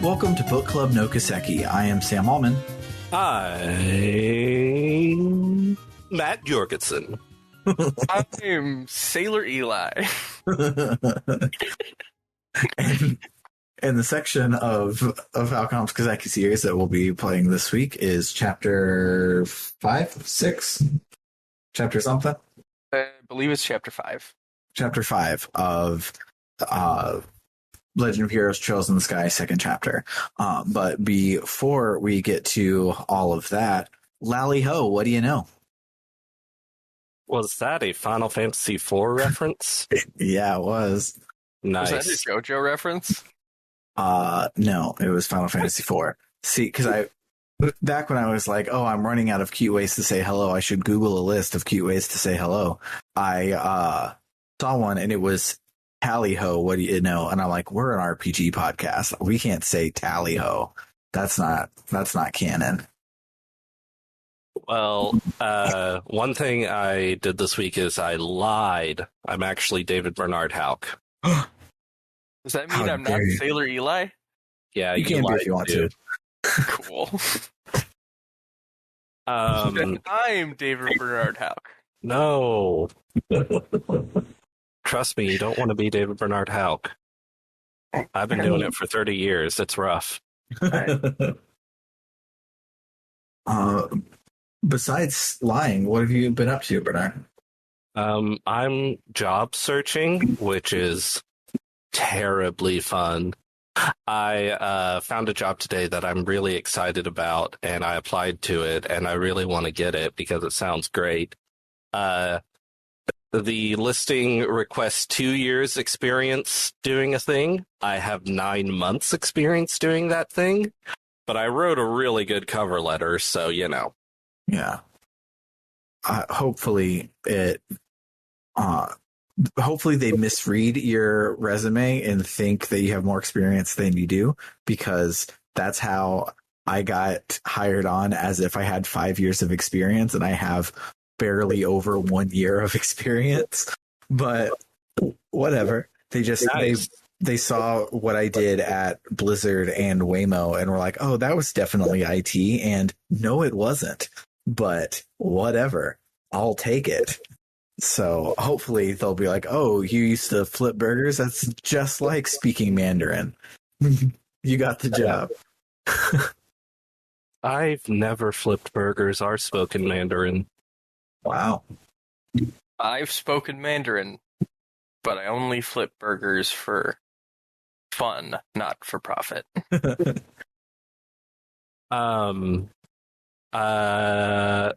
Welcome to Book Club no Kiseki. I am Sam Allman. I'm Matt Jorgensen. I'm Sailor Eli. And the section of Falcom's Kiseki series that we'll be playing this week is chapter 5, 6? Chapter something? I believe it's chapter 5. Chapter 5 of Legend of Heroes Trails in the Sky, second chapter. But before we get to all of that, Lally Ho, what do you know? Was that a Final Fantasy IV reference? Yeah, it was. Nice. Was that a JoJo reference? No, it was Final Fantasy IV. See, because back when I was like, oh, I'm running out of cute ways to say hello, I should Google a list of cute ways to say hello. I saw one and it was Tally Ho, what do you know? And I'm like, we're an RPG podcast. We can't say Tally Ho. That's not canon. Well, one thing I did this week is I lied. I'm actually David Bernard Houck. Does that mean I'm not Sailor Eli? Yeah, you can be if you want to. Cool. I'm David Bernard Houck. No. Trust me, you don't want to be David Bernard Houck. I've been doing it for 30 years. It's rough. Besides lying, what have you been up to, Bernard? I'm job searching, which is terribly fun. I found a job today that I'm really excited about, and I applied to it, and I really want to get it because it sounds great. The listing requests 2 years experience doing a thing. I have 9 months experience doing that thing, but I wrote a really good cover letter, so you know. Yeah. Hopefully they misread your resume and think that you have more experience than you do, because that's how I got hired on, as if I had 5 years of experience, and I have barely over 1 year of experience. But whatever. They just Nice. they saw what I did at Blizzard and Waymo and were like, oh, that was definitely IT. And no, it wasn't. But whatever. I'll take it. So hopefully they'll be like, oh, you used to flip burgers? That's just like speaking Mandarin. You got the job. I've never flipped burgers or spoken Mandarin. Wow. I've spoken Mandarin, but I only flip burgers for fun, not for profit.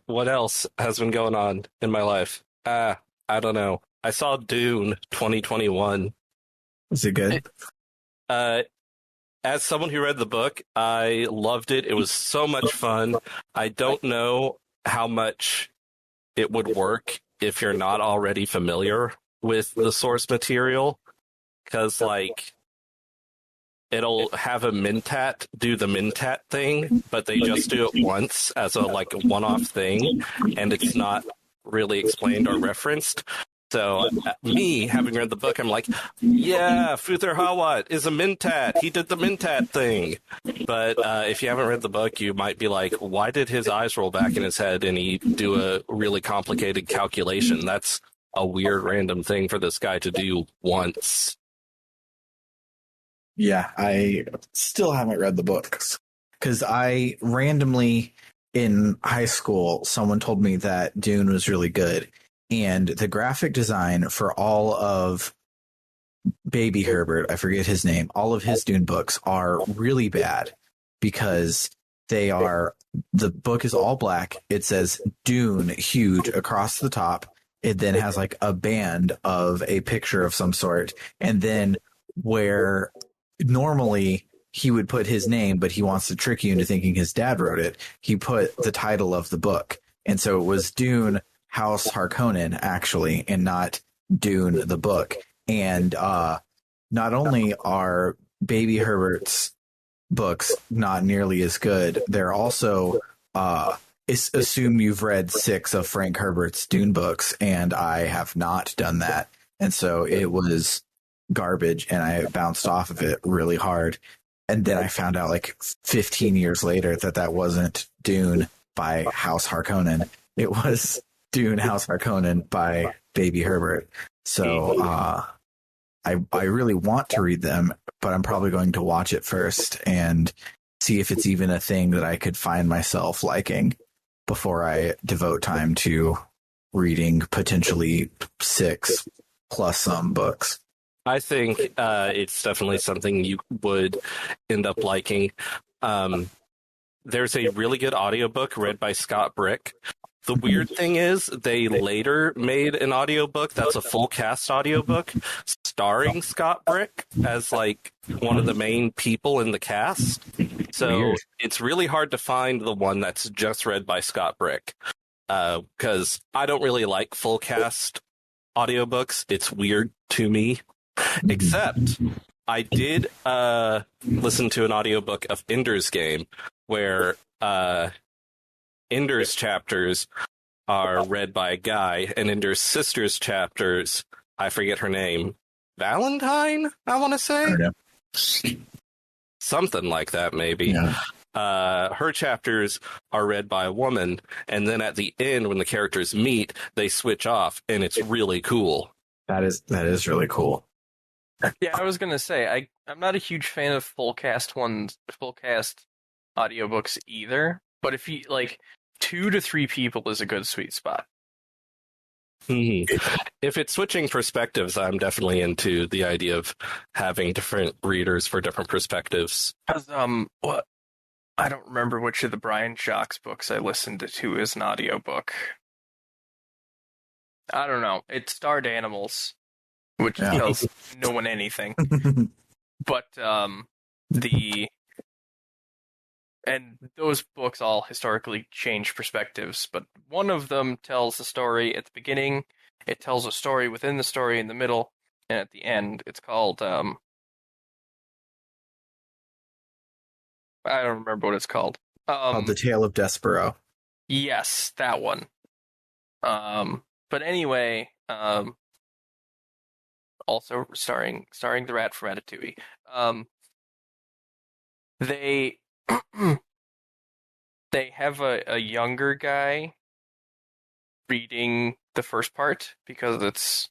What else has been going on in my life? I don't know. I saw Dune 2021. Is it good? As someone who read the book, I loved it. It was so much fun. I don't know how much it would work if you're not already familiar with the source material, because like it'll have a Mentat do the Mentat thing, but they just do it once as a like one-off thing, and it's not really explained or referenced. So me, having read the book, I'm like, yeah, Futher Hawat is a Mentat. He did the Mentat thing. But if you haven't read the book, you might be like, why did his eyes roll back in his head and he do a really complicated calculation? That's a weird random thing for this guy to do once. Yeah, I still haven't read the books because I randomly in high school, someone told me that Dune was really good. And the graphic design for all of Baby Herbert, I forget his name, all of his Dune books are really bad because the book is all black. It says Dune huge across the top. It then has like a band of a picture of some sort. And then where normally he would put his name, but he wants to trick you into thinking his dad wrote it, he put the title of the book. And so it was Dune House Harkonnen, actually, and not Dune the book. And not only are Baby Herbert's books not nearly as good, they're also assume you've read 6 of Frank Herbert's Dune books, and I have not done that. And so it was garbage, and I bounced off of it really hard. And then I found out like 15 years later that wasn't Dune by House Harkonnen. It was Dune House Harkonnen by Baby Herbert. So I really want to read them, but I'm probably going to watch it first and see if it's even a thing that I could find myself liking before I devote time to reading potentially 6 plus some books. I think it's definitely something you would end up liking. There's a really good audiobook read by Scott Brick. The weird thing is they later made an audiobook that's a full cast audiobook starring Scott Brick as like one of the main people in the cast. So Weird. It's really hard to find the one that's just read by Scott Brick. Because I don't really like full cast audiobooks. It's weird to me. Except I did listen to an audiobook of Ender's Game where Ender's chapters are read by a guy, and Ender's sister's chapters, I forget her name, Valentine, I want to say? Something like that, maybe. Yeah. Her chapters are read by a woman, and then at the end, when the characters meet, they switch off, and it's really cool. That is really cool. Yeah, I was gonna say I'm not a huge fan of full cast audiobooks either. But if you like 2 to 3 people is a good sweet spot. If it's switching perspectives, I'm definitely into the idea of having different readers for different perspectives. Because what I don't remember which of the Brian Jacques books I listened to as an audiobook. I don't know. It starred animals, which tells no one anything. But and those books all historically change perspectives, but one of them tells the story at the beginning, it tells a story within the story in the middle, and at the end. It's called I don't remember what it's called. The Tale of Despero. Yes, that one. But anyway, also starring the rat from Ratatouille. They they have a younger guy reading the first part because it's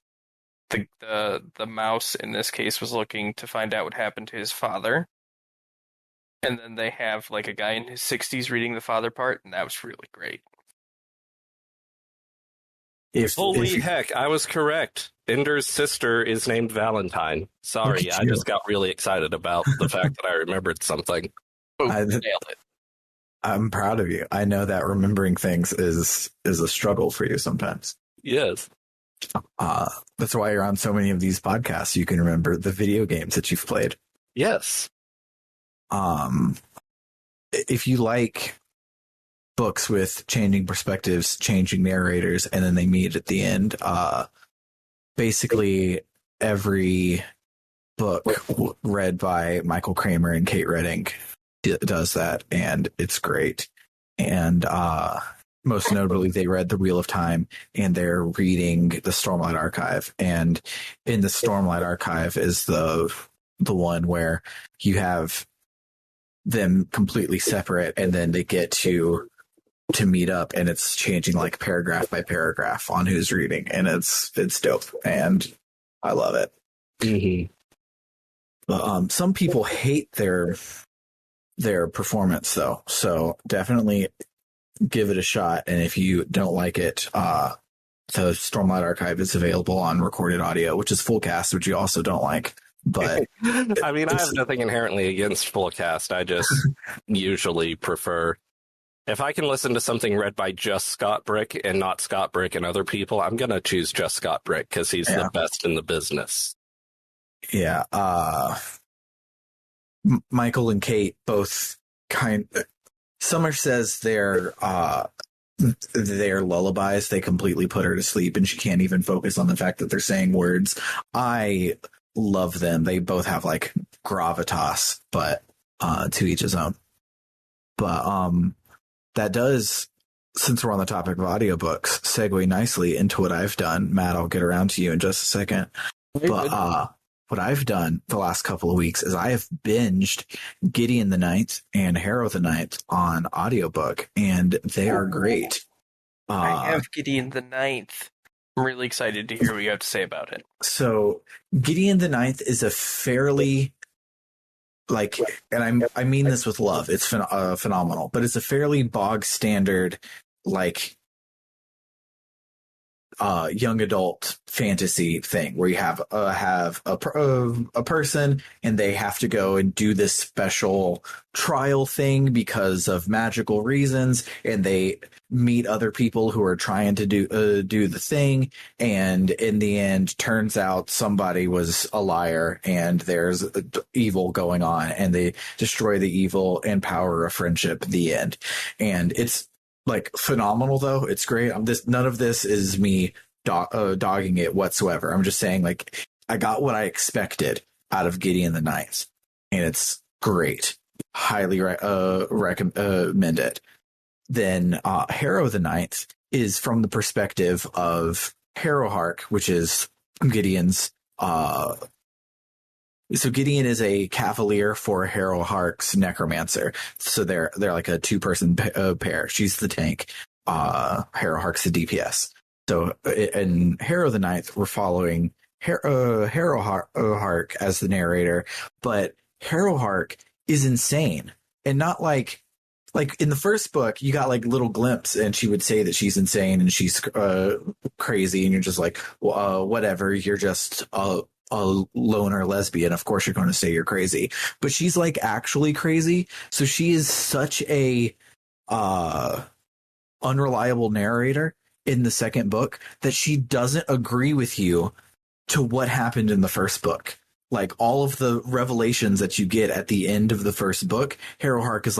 the mouse in this case was looking to find out what happened to his father. And then they have like a guy in his 60s reading the father part, and that was really great. Holy heck, I was correct. Ender's sister is named Valentine. Sorry, I just got really excited about the fact that I remembered something. Nailed it. I'm proud of you. I know that remembering things is a struggle for you sometimes. Yes. That's why you're on so many of these podcasts. You can remember the video games that you've played. Yes. If you like books with changing perspectives, changing narrators, and then they meet at the end, basically every book read by Michael Kramer and Kate Redding does that, and it's great. And most notably, they read The Wheel of Time, and they're reading the Stormlight Archive. And in the Stormlight Archive is the one where you have them completely separate, and then they get to meet up, and it's changing like paragraph by paragraph on who's reading, and it's dope, and I love it. Mm-hmm. But, some people hate their performance though, so definitely give it a shot. And if you don't like it, the Stormlight Archive is available on recorded audio, which is full cast, which you also don't like. But I mean, I have nothing inherently against full cast. I just usually prefer, if I can listen to something read by just Scott Brick and not Scott Brick and other people, I'm going to choose just Scott Brick because he's the best in the business. Yeah. Michael and Kate both Summer says they're lullabies. They completely put her to sleep, and she can't even focus on the fact that they're saying words. I love them. They both have like gravitas, but to each his own. But that does, since we're on the topic of audiobooks, segue nicely into what I've done. Matt, I'll get around to you in just a second. But what I've done the last couple of weeks is I have binged Gideon the Ninth and Harrow the Ninth on audiobook, and they are great. I have Gideon the Ninth. I'm really excited to hear what you have to say about it. So Gideon the Ninth is a fairly and I mean this with love. It's phenomenal, but it's a fairly bog standard young adult fantasy thing where you have a person and they have to go and do this special trial thing because of magical reasons, and they meet other people who are trying to do the thing, and in the end turns out somebody was a liar and there's evil going on, and they destroy the evil and power of friendship at the end. And it's phenomenal, though. It's great. None of this is me dogging it whatsoever. I'm just saying, I got what I expected out of Gideon the Ninth, and it's great. Highly recommend it. Then Harrow the Ninth is from the perspective of Harrowhark, which is Gideon's. So Gideon is a cavalier for Harrowhark's necromancer. So they're like a 2-person pair. She's the tank. Harrowhark's the DPS. So in Harrow the Ninth, we're following Harrowhark as the narrator, but Harrowhark is insane, and not like in the first book, you got little glimpse, and she would say that she's insane and she's crazy, and you're just whatever. You're just a loner lesbian. Of course, you're going to say you're crazy, but she's actually crazy. So she is such a unreliable narrator in the second book that she doesn't agree with you to what happened in the first book. All of the revelations that you get at the end of the first book, Harrowhark is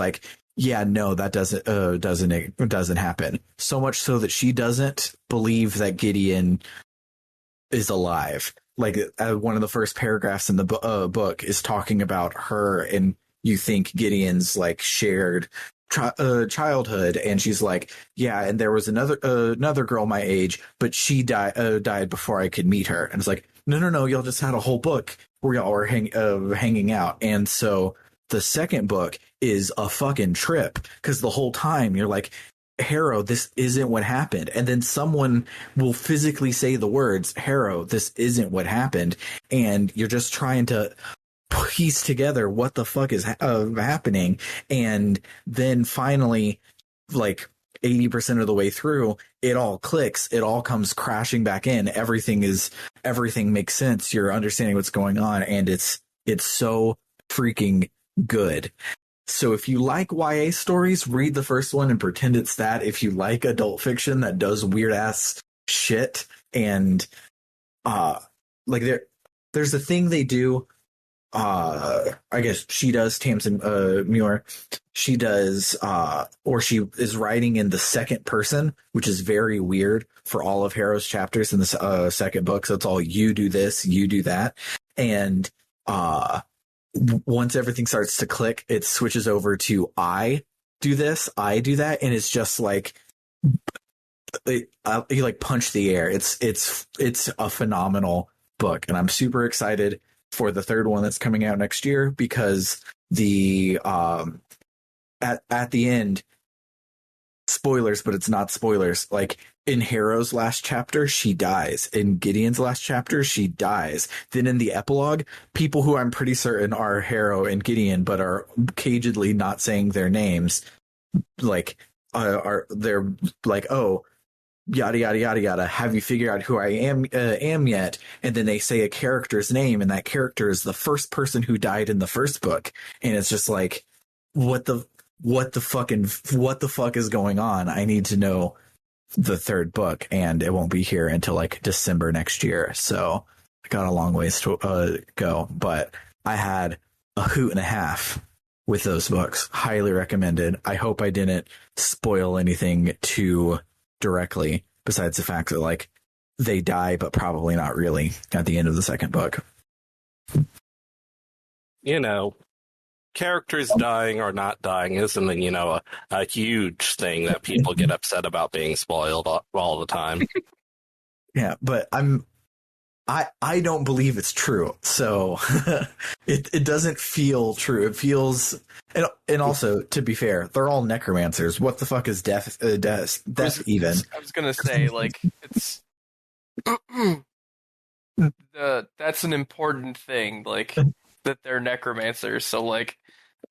yeah, no, that doesn't happen. So much so that she doesn't believe that Gideon is alive. One of the first paragraphs in the book is talking about her, and you think Gideon's shared childhood, and she's yeah, and there was another girl my age, but she died before I could meet her. And it's no, y'all just had a whole book where y'all were hanging out. And so the second book is a fucking trip, because the whole time you're Harrow, this isn't what happened. And then someone will physically say the words, Harrow, this isn't what happened. And you're just trying to piece together what the fuck is happening. And then finally, 80% of the way through, it all clicks. It all comes crashing back in. Everything makes sense. You're understanding what's going on. And it's so freaking good. So if you like YA stories, read the first one and pretend it's that. If you like adult fiction that does weird ass shit, and there's a thing they do. I guess she does, Tamsin Muir. She does, or she is writing in the second person, which is very weird for all of Harrow's chapters in the second book. So it's all you do this, you do that, and once everything starts to click, it switches over to I do this, I do that, and it's just you punch the air. It's a phenomenal book, and I'm super excited for the third one that's coming out next year, because the at the end, spoilers, but it's not spoilers. In Harrow's last chapter, she dies. In Gideon's last chapter, she dies. Then in the epilogue, people who I'm pretty certain are Harrow and Gideon, but are cagedly not saying their names, they're oh, yada yada yada yada. Have you figured out who I am yet? And then they say a character's name, and that character is the first person who died in the first book, and it's just what the fuck is going on? I need to know the third book, and it won't be here until December next year. So I got a long ways to go, but I had a hoot and a half with those books. Highly recommended. I hope I didn't spoil anything too directly, besides the fact that they die, but probably not really at the end of the second book. Characters dying or not dying isn't, a huge thing that people get upset about being spoiled all the time. Yeah, but I don't believe it's true. So it doesn't feel true. It feels, and also, to be fair, they're all necromancers. What the fuck is death even? I was gonna say, like, it's that's an important thing, like that they're necromancers. So, like,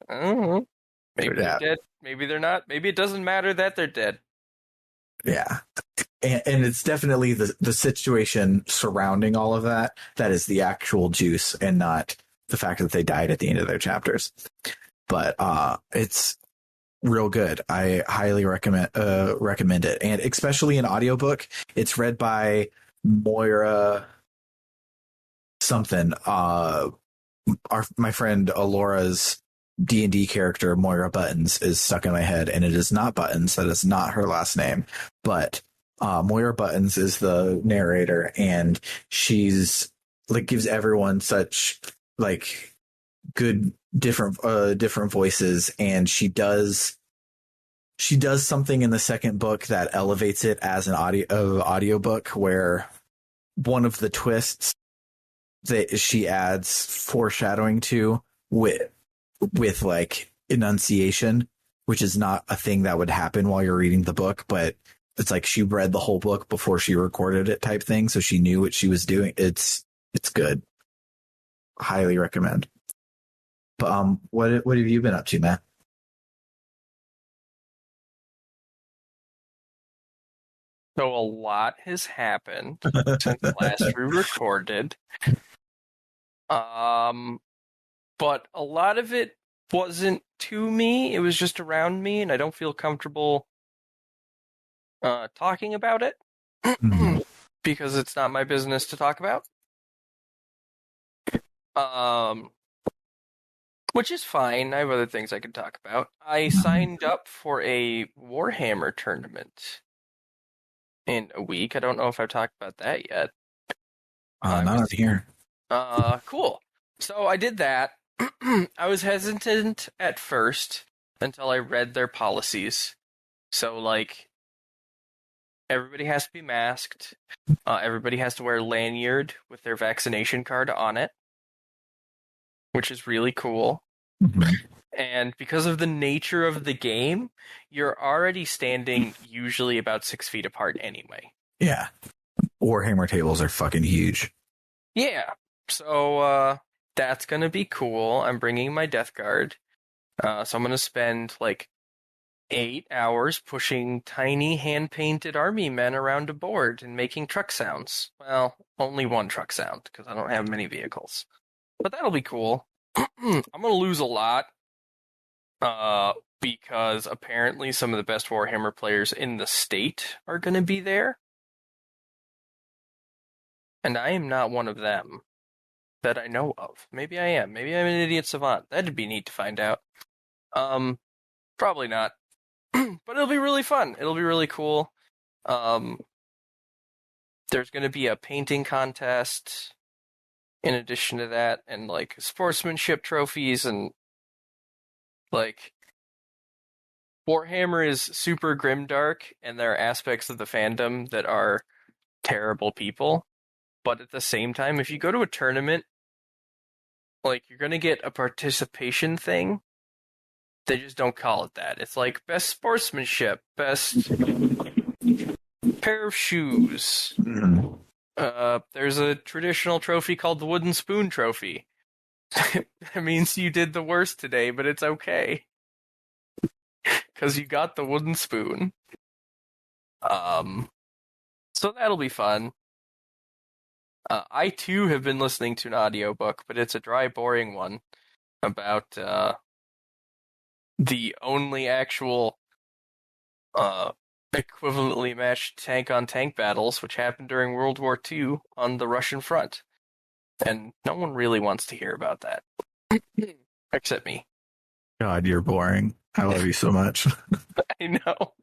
I don't know, maybe they're dead, maybe they're not. Maybe it doesn't matter that they're dead. Yeah. And it's definitely the situation surrounding all of that that is the actual juice, and not the fact that they died at the end of their chapters. But it's real good. I highly recommend it, and especially an audiobook. It's read by Moira something. My friend Alora's D&D character Moira Buttons is stuck in my head, and it is not Buttons. That is not her last name, but Moira Buttons is the narrator, and she's like gives everyone such like good different voices, and she does something in the second book that elevates it as an audiobook, where one of the twists that she adds foreshadowing to with like enunciation, which is not a thing that would happen while you're reading the book, but it's like she read the whole book before she recorded it type thing, so she knew what she was doing. It's good. Highly recommend. But what have you been up to, Matt? So a lot has happened since last we recorded. But a lot of it wasn't to me. It was just around me, and I don't feel comfortable talking about it because it's not my business to talk about. Which is fine. I have other things I can talk about. I signed up for a Warhammer tournament in a week. I don't know if I've talked about that yet. Not here. Cool. So I did that. I was hesitant at first until I read their policies. So, like, everybody has to be masked. Everybody has to wear a lanyard with their vaccination card on it, which is really cool. Mm-hmm. And because of the nature of the game, you're already standing usually about 6 feet apart anyway. Yeah. Warhammer tables are fucking huge. Yeah. So, that's going to be cool. I'm bringing my Death Guard. So I'm going to spend like 8 hours pushing tiny hand-painted army men around a board and making truck sounds. Well, only one truck sound, because I don't have many vehicles. But that'll be cool. I'm going to lose a lot. Because apparently some of the best Warhammer players in the state are going to be there. And I am not one of them that I know of. Maybe I am. Maybe I'm an idiot savant. That'd be neat to find out. Probably not. But it'll be really fun. It'll be really cool. There's going to be a painting contest in addition to that, and like sportsmanship trophies, and like Warhammer is super grimdark, and there are aspects of the fandom that are terrible people. But at the same time, if you go to a tournament, like, you're going to get a participation thing. They just don't call it that. It's like best sportsmanship, best pair of shoes. Mm-hmm. There's a traditional trophy called the Wooden Spoon Trophy. That means you did the worst today, but it's okay. Because you got the wooden spoon. So that'll be fun. I too have been listening to an audiobook, but it's a dry, boring one about the only actual equivalently matched tank-on-tank battles which happened during World War II on the Russian front. And no one really wants to hear about that. Except me. God, you're boring. I love you so much. I know.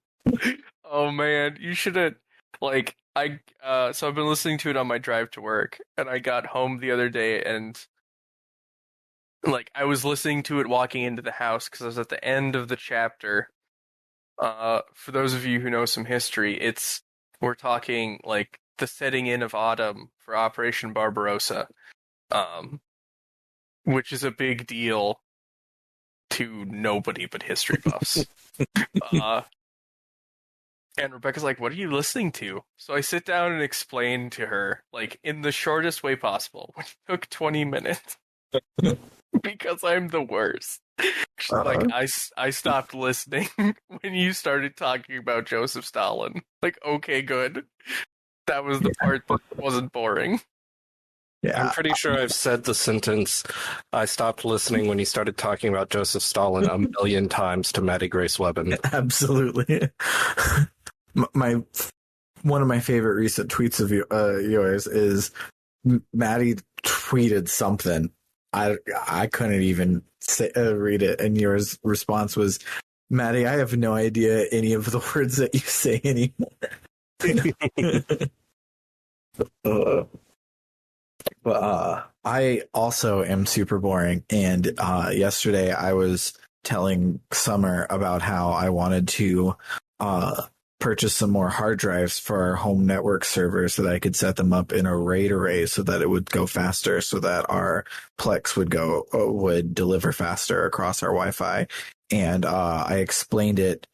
Oh man, you should have, like, so I've been listening to it on my drive to work, and I got home the other day, and like, I was listening to it walking into the house because I was at the end of the chapter. For those of you who know some history, we're talking like the setting in of autumn for Operation Barbarossa, which is a big deal to nobody but history buffs. And Rebecca's like, "What are you listening to?" So I sit down and explain to her, like, in the shortest way possible, which took 20 minutes, because I'm the worst. She's like, I stopped listening when you started talking about Joseph Stalin. Like, okay, good. That was the part that wasn't boring. Yeah, I'm pretty sure I've said the sentence, I stopped listening when you started talking about Joseph Stalin a million times to Maddie Grace Webben. absolutely. My one of my favorite recent tweets of yours is Maddie tweeted something. I couldn't even read it, and your response was, "Maddie, I have no idea any of the words that you say anymore." But I also am super boring, and yesterday I was telling Summer about how I wanted to purchase some more hard drives for our home network servers so that I could set them up in a RAID array so that it would go faster, so that our Plex would deliver faster across our Wi-Fi. And I explained it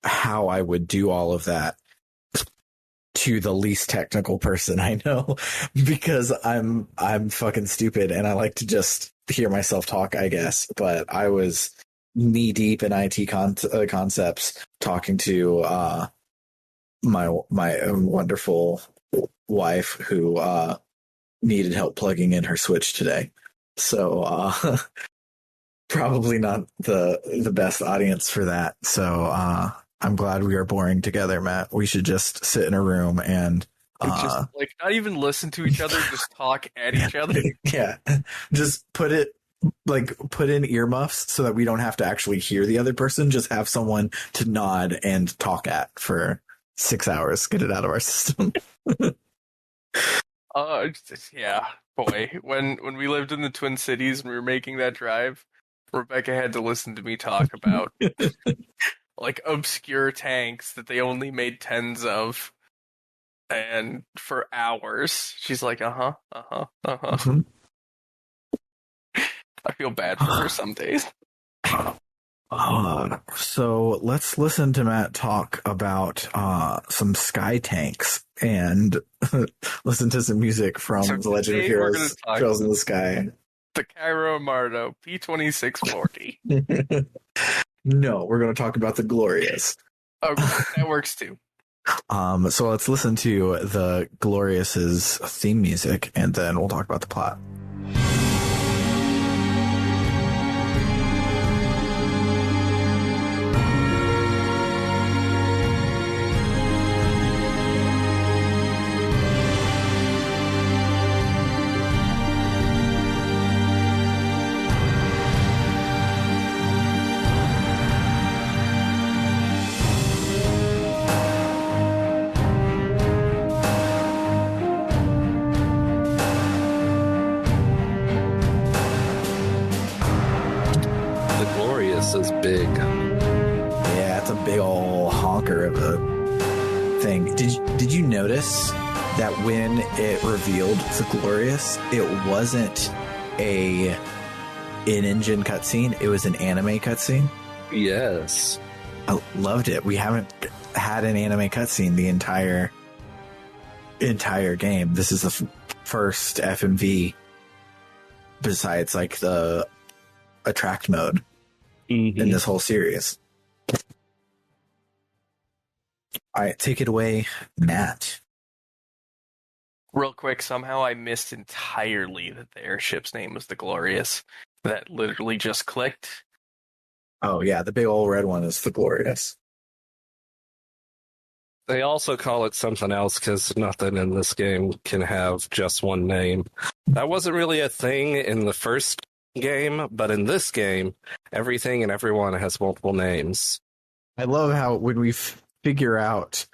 how I would do all of that to the least technical person I know, because I'm fucking stupid and I like to just hear myself talk, I guess. But I was knee deep in IT concepts, talking to my wonderful wife who needed help plugging in her Switch today. So probably not the best audience for that. So I'm glad we are boring together, Matt. We should just sit in a room and just like not even listen to each other, just talk at each other. Yeah, just put in earmuffs so that we don't have to actually hear the other person. Just have someone to nod and talk at for 6 hours. Get it out of our system. Yeah, boy. When we lived in the Twin Cities and we were making that drive, Rebecca had to listen to me talk about like obscure tanks that they only made tens of, and for hours she's like, Mm-hmm. I feel bad for her some days. So let's listen to Matt talk about some sky tanks and listen to some music from The Legend of Heroes Trails in the Sky. The Cairo Amardo P2640. No, we're going to talk about the Glorious. Oh, that works too. So let's listen to the Glorious's theme music, and then we'll talk about the plot. Is big. Yeah, it's a big old honker of a thing. Did you notice that when it revealed the Glorious, it wasn't an in-engine cutscene, it was an anime cutscene? Yes. I loved it. We haven't had an anime cutscene the entire game. This is the first FMV besides like the attract mode in this whole series. All right, take it away, Matt. Real quick, somehow I missed entirely that the airship's name was the Glorious. That literally just clicked. Oh yeah, the big old red one is the Glorious. They also call it something else because nothing in this game can have just one name. That wasn't really a thing in the first game, but in this game, everything and everyone has multiple names. I love how when we figure out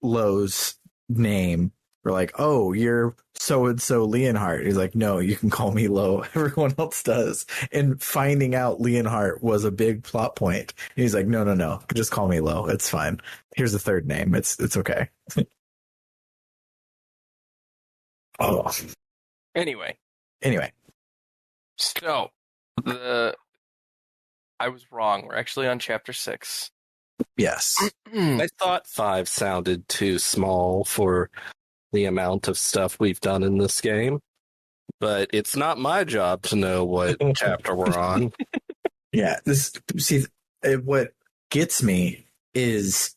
Lo's name, we're like, oh, you're so and so Leonhardt. He's like, no, you can call me Lo. Everyone else does. And finding out Leonhardt was a big plot point. And he's like, no, just call me Lo. It's fine. Here's a third name. It's okay. Oh. Anyway, so I was wrong. We're actually on chapter 6. Yes. I thought 5 sounded too small for the amount of stuff we've done in this game, but it's not my job to know what chapter we're on. Yeah. What gets me is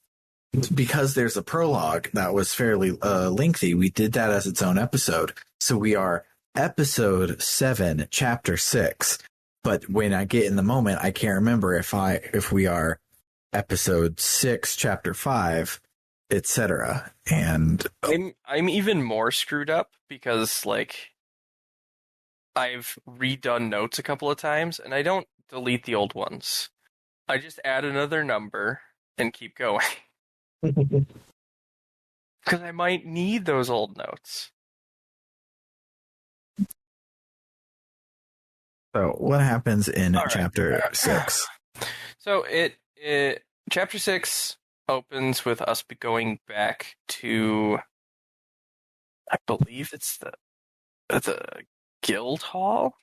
because there's a prologue that was fairly lengthy. We did that as its own episode. So we are episode 7, chapter 6. But when I get in the moment, I can't remember if we are episode 6, chapter 5, etc. And I'm even more screwed up because like I've redone notes a couple of times and I don't delete the old ones. I just add another number and keep going. Because I might need those old notes. so what happens in All right. chapter 6? So it chapter 6 opens with us going back to, I believe it's the guild hall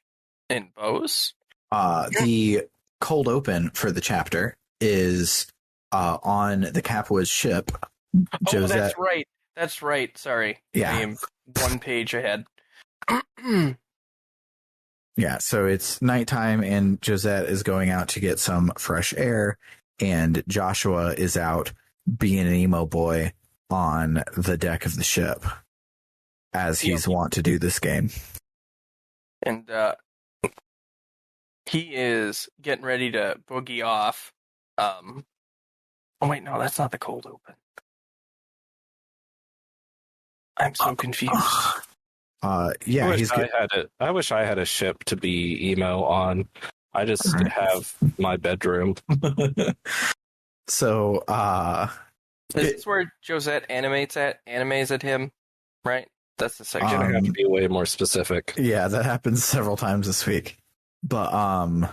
in Bose. The cold open for the chapter is on the Capwood ship. Josette, That's right. Sorry. Yeah. I am one page ahead. Yeah, so it's nighttime and Josette is going out to get some fresh air and Joshua is out being an emo boy on the deck of the ship as he's wont to do this game. And he is getting ready to boogie off. Oh wait, no, that's not the cold open. I'm so confused. Yeah, I wish I had a ship to be emo on. I just have my bedroom. So, Is this where Josette animates at him, right? That's the section. I have to be way more specific. Yeah, that happens several times this week. But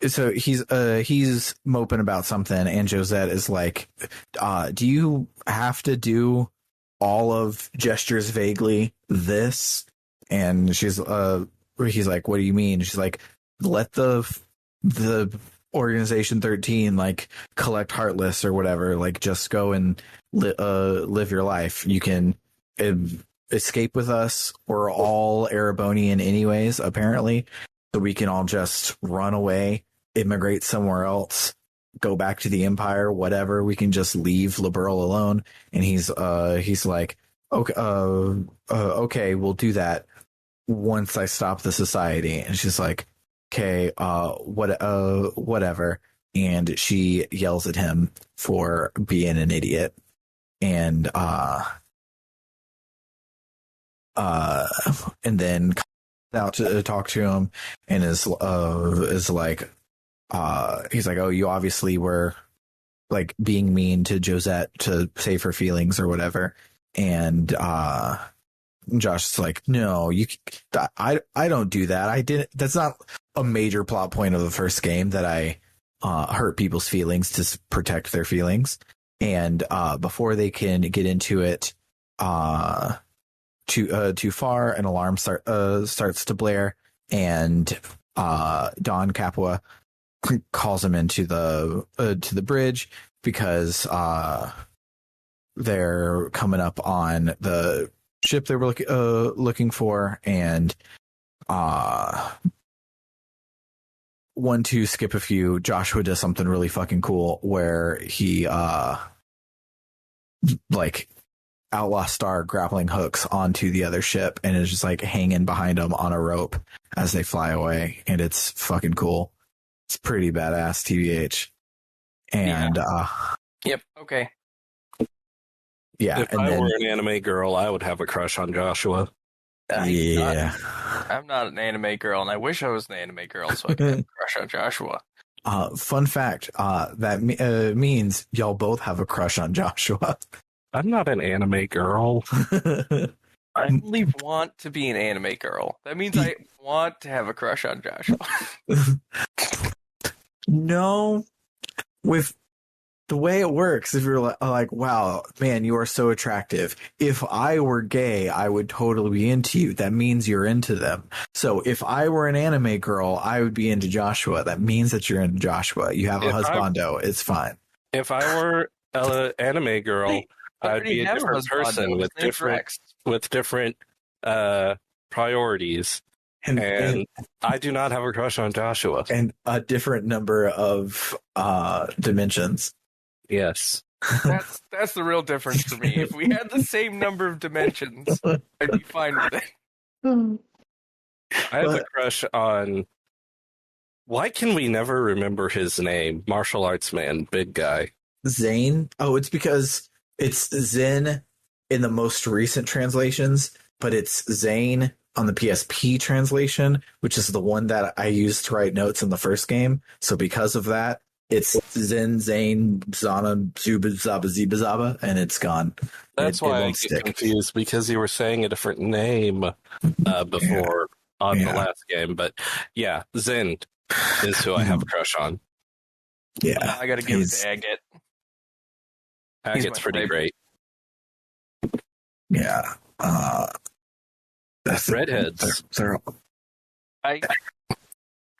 so he's moping about something and Josette is like, do you have to do all of Gestures Vaguely this? And he's like, what do you mean? She's like, let the Organization 13 like collect Heartless or whatever, like just go and live your life. You can escape with us. We're all Erebonian anyways, apparently, so we can all just run away, immigrate somewhere else, go back to the Empire, whatever. We can just leave Liberal alone. And he's like, okay, we'll do that once I stop the society. And she's like, okay, whatever. And she yells at him for being an idiot. And then comes out to talk to him and is like, he's like, oh, you obviously were like being mean to Josette to save her feelings or whatever. And Josh is like, no, I don't do that. I didn't. That's not a major plot point of the first game that I hurt people's feelings to protect their feelings. And before they can get into it too far, an alarm starts to blare, and Don Capua calls him into to the bridge because they're coming up on the ship they were looking for, and 1, 2, skip a few. Joshua does something really fucking cool where he like Outlaw Star grappling hooks onto the other ship and is just like hanging behind them on a rope as they fly away, and it's fucking cool. It's pretty badass, TBH. And yep, okay. Yeah, if I were an anime girl, I would have a crush on Joshua. I'm not an anime girl, and I wish I was an anime girl so I could have a crush on Joshua. Fun fact, that means y'all both have a crush on Joshua. I'm not an anime girl. I only want to be an anime girl. That means I want to have a crush on Joshua. No, with the way it works, if you're like, wow, man, you are so attractive. If I were gay, I would totally be into you. That means you're into them. So if I were an anime girl, I would be into Joshua. That means that you're into Joshua. You have a husbando. It's fine. If I were an anime girl, I'd be a different person with different priorities. And I do not have a crush on Joshua. And a different number of dimensions. Yes. That's the real difference for me. If we had the same number of dimensions, I'd be fine with it. I have a crush on... Why can we never remember his name? Martial arts man, big guy. Zane? Oh, it's because it's Zen in the most recent translations, but it's Zane on the PSP translation, which is the one that I used to write notes in the first game. So because of that, it's Zen, Zane, Zana, Zuba, Zaba, Ziba, Zaba, and it's gone. That's why I get confused, because you were saying a different name before on the last game. But yeah, Zen is who I have a crush on. Yeah. I gotta give it to Agate. Agate's pretty great. Yeah. Redheads. Yeah,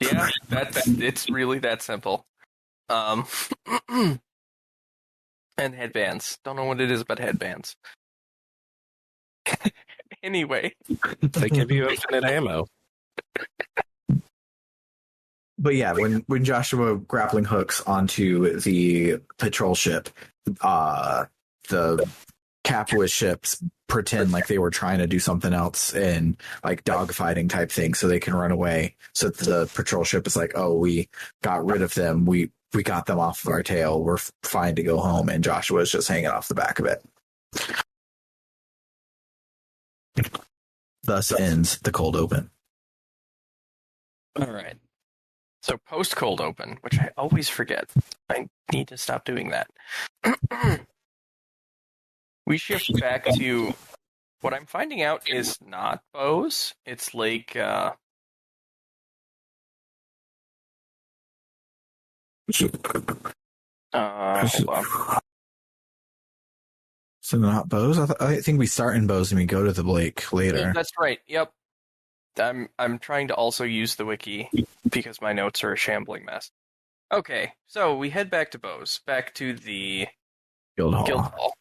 it's really that simple. And headbands. Don't know what it is about headbands. Anyway. They give you infinite ammo. But yeah, when Joshua grappling hooks onto the patrol ship, the capitalist ships pretend like they were trying to do something else and like dogfighting type thing so they can run away. So the patrol ship is like, oh, we got rid of them. We got them off of our tail. We're fine to go home. And Joshua is just hanging off the back of it. Thus ends the cold open. All right. So post cold open, which I always forget. I need to stop doing that. We shift back to what I'm finding out is not bows. It's like Hold on. So not bows? I think we start in bows and we go to the Blake later. That's right. Yep. I'm trying to also use the wiki because my notes are a shambling mess. Okay, so we head back to bows, back to the Guild Hall.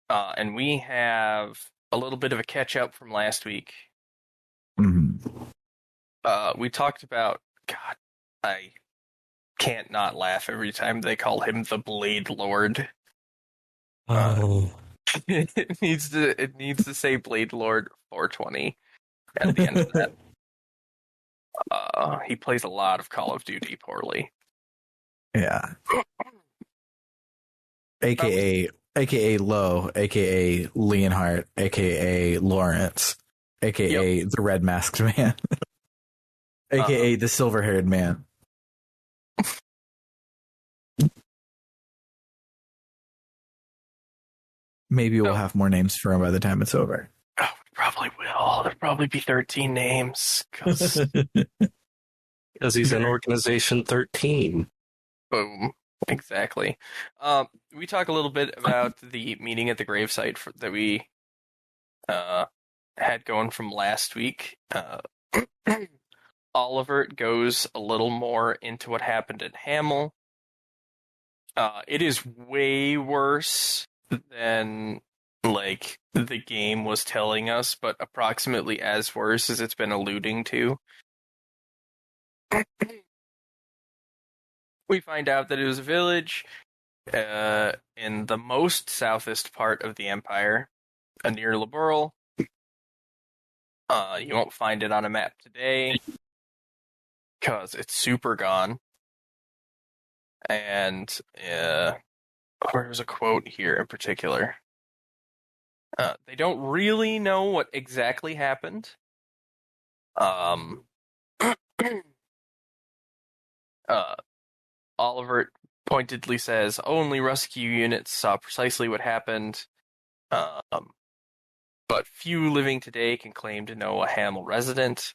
And we have a little bit of a catch up from last week. Mm-hmm. We talked about, God, I can't not laugh every time they call him the Blade Lord. It needs to say Blade Lord 420 at the end of that. He plays a lot of Call of Duty poorly. Yeah. AKA Lowe, AKA Leonhardt, AKA Lawrence, AKA the red masked man, AKA the silver haired man. Maybe we'll have more names for him by the time it's over. Oh, we probably will. There'll probably be 13 names. Because he's in Organization 13. Boom. Exactly. We talk a little bit about the meeting at the gravesite that we had going from last week. Oliver goes a little more into what happened at Hamel. It is way worse than like the game was telling us, but approximately as worse as it's been alluding to. We find out that it was a village in the most southest part of the Empire, near Liberl. You won't find it on a map today, because it's super gone. And there's a quote here in particular. They don't really know what exactly happened. Oliver pointedly says only rescue units saw precisely what happened. but few living today can claim to know a Hamel resident.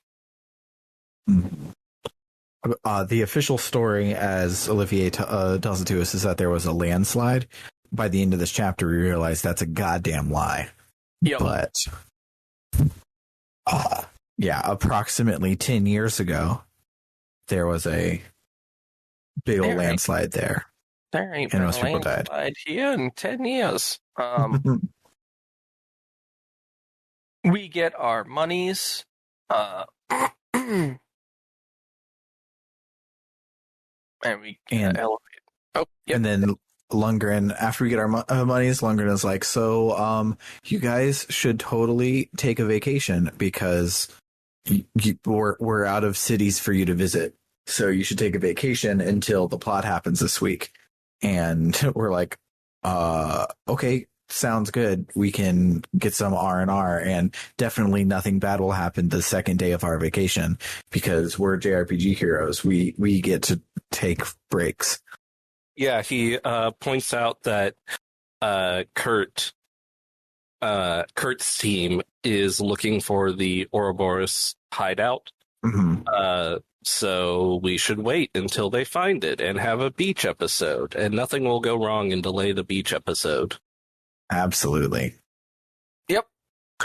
The official story, as Olivier tells it to us, is that there was a landslide. By the end of this chapter, we realize that's a goddamn lie. Yep. But yeah, approximately 10 years ago, there was a big old landslide there. There ain't and been most a people died. landslide here in 10 years. We get our monies. And we elevate. Oh, yep. And then Lundgren, after we get our monies, Lundgren is like, so you guys should totally take a vacation because we're out of cities for you to visit. So you should take a vacation until the plot happens this week. And we're like, okay, sounds good. We can get some R&R, and definitely nothing bad will happen the second day of our vacation because we're JRPG heroes. We get to take breaks. Yeah, he points out that Kurt's team is looking for the Ouroboros hideout. Mm-hmm. So we should wait until they find it and have a beach episode, and nothing will go wrong and delay the beach episode. Absolutely. Yep.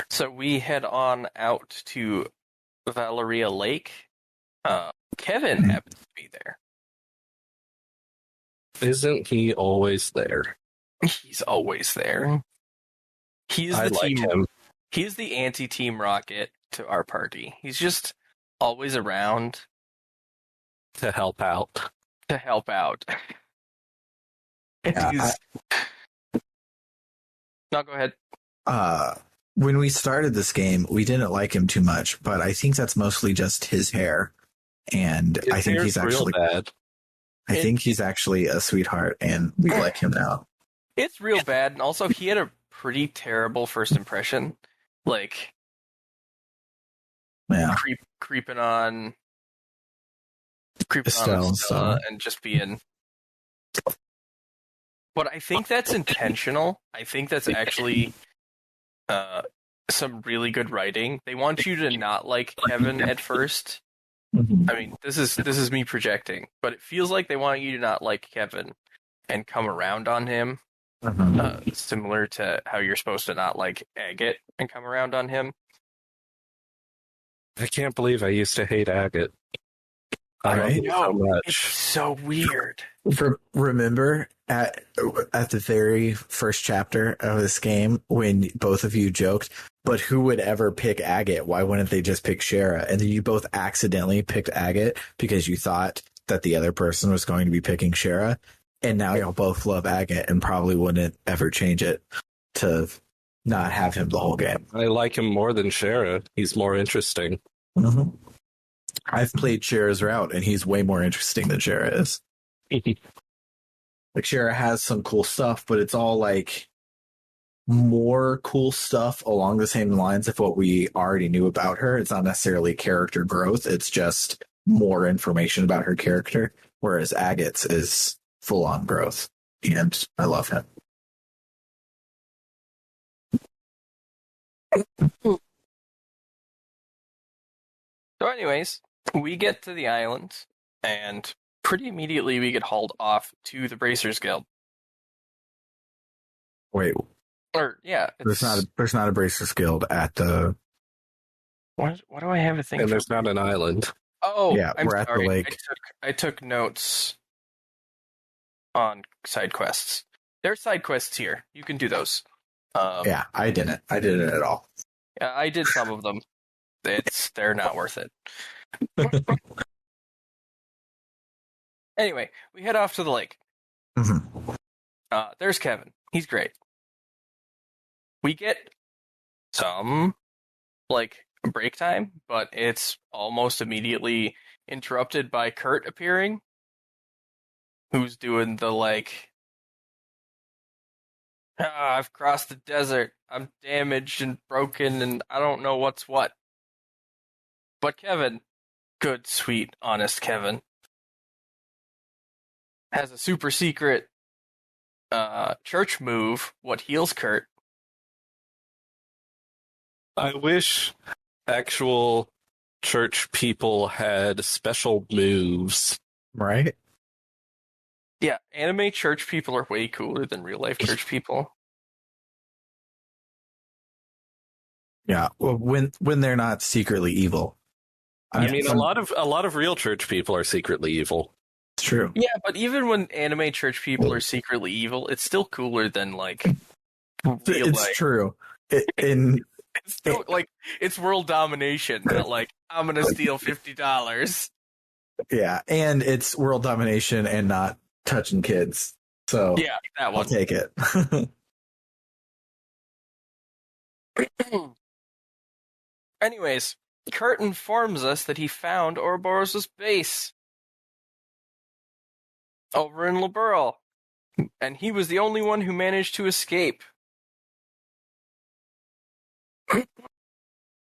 So we head on out to Valeria Lake. Kevin happens to be there. Isn't he always there? He's always there. He's the like team. Him. He's the anti-Team Rocket to our party. He's just always around To help out. Yeah, No, go ahead. When we started this game, we didn't like him too much, but I think that's mostly just his hair. And His I think hair's he's actually real bad. I think he's actually a sweetheart, and we like him now. It's real bad, and also he had a pretty terrible first impression. Like, Yeah. creeping on Estelle, and just being. But I think that's intentional. I think that's actually some really good writing. They want you to not like Kevin at first. Mm-hmm. I mean, this is me projecting, but it feels like they want you to not like Kevin and come around on him. Mm-hmm. Similar to how you're supposed to not like Agate and come around on him. I can't believe I used to hate Agate. I love so much. It's so weird. Remember at the very first chapter of this game when both of you joked, but who would ever pick Agate? Why wouldn't they just pick Shara? And then you both accidentally picked Agate because you thought that the other person was going to be picking Shara. And now y'all both love Agate and probably wouldn't ever change it to not have him the whole game. I like him more than Shara. He's more interesting. Mm-hmm. I've played Shara's route, and he's way more interesting than Shara is. Like, Shara has some cool stuff, but it's all like more cool stuff along the same lines of what we already knew about her. It's not necessarily character growth. It's just more information about her character, whereas Agate's is full-on growth, and I love him. So anyways, we get to the island, and pretty immediately we get hauled off to the Bracers Guild. Wait, there's not a Bracers Guild at the. What do I have a thing? And there's not an island. Oh, yeah, I'm we're sorry. at the lake. I took notes on side quests. There's side quests here. You can do those. Yeah, I didn't. I didn't at all. Yeah, I did some of them. They're not worth it. Anyway, we head off to the lake. Mm-hmm. There's Kevin. He's great. We get some, like, break time, but it's almost immediately interrupted by Kurt appearing, who's doing the, like, I've crossed the desert, I'm damaged and broken, and I don't know what's what. But Kevin, good, sweet, honest Kevin, has a super secret church move, what heals Kurt. I wish actual church people had special moves. Right? Yeah, anime church people are way cooler than real life church people. Yeah. Well, when they're not secretly evil. I mean, a lot of real church people are secretly evil. It's true. Yeah, but even when anime church people are secretly evil, it's still cooler than like real It's life. true. It's still like it's world domination, not like I'm gonna steal $50. Yeah, and it's world domination and not touching kids. So Yeah, that I'll one. take it. Anyways, Kurt informs us that he found Ouroboros' base over in Liberl, and he was the only one who managed to escape.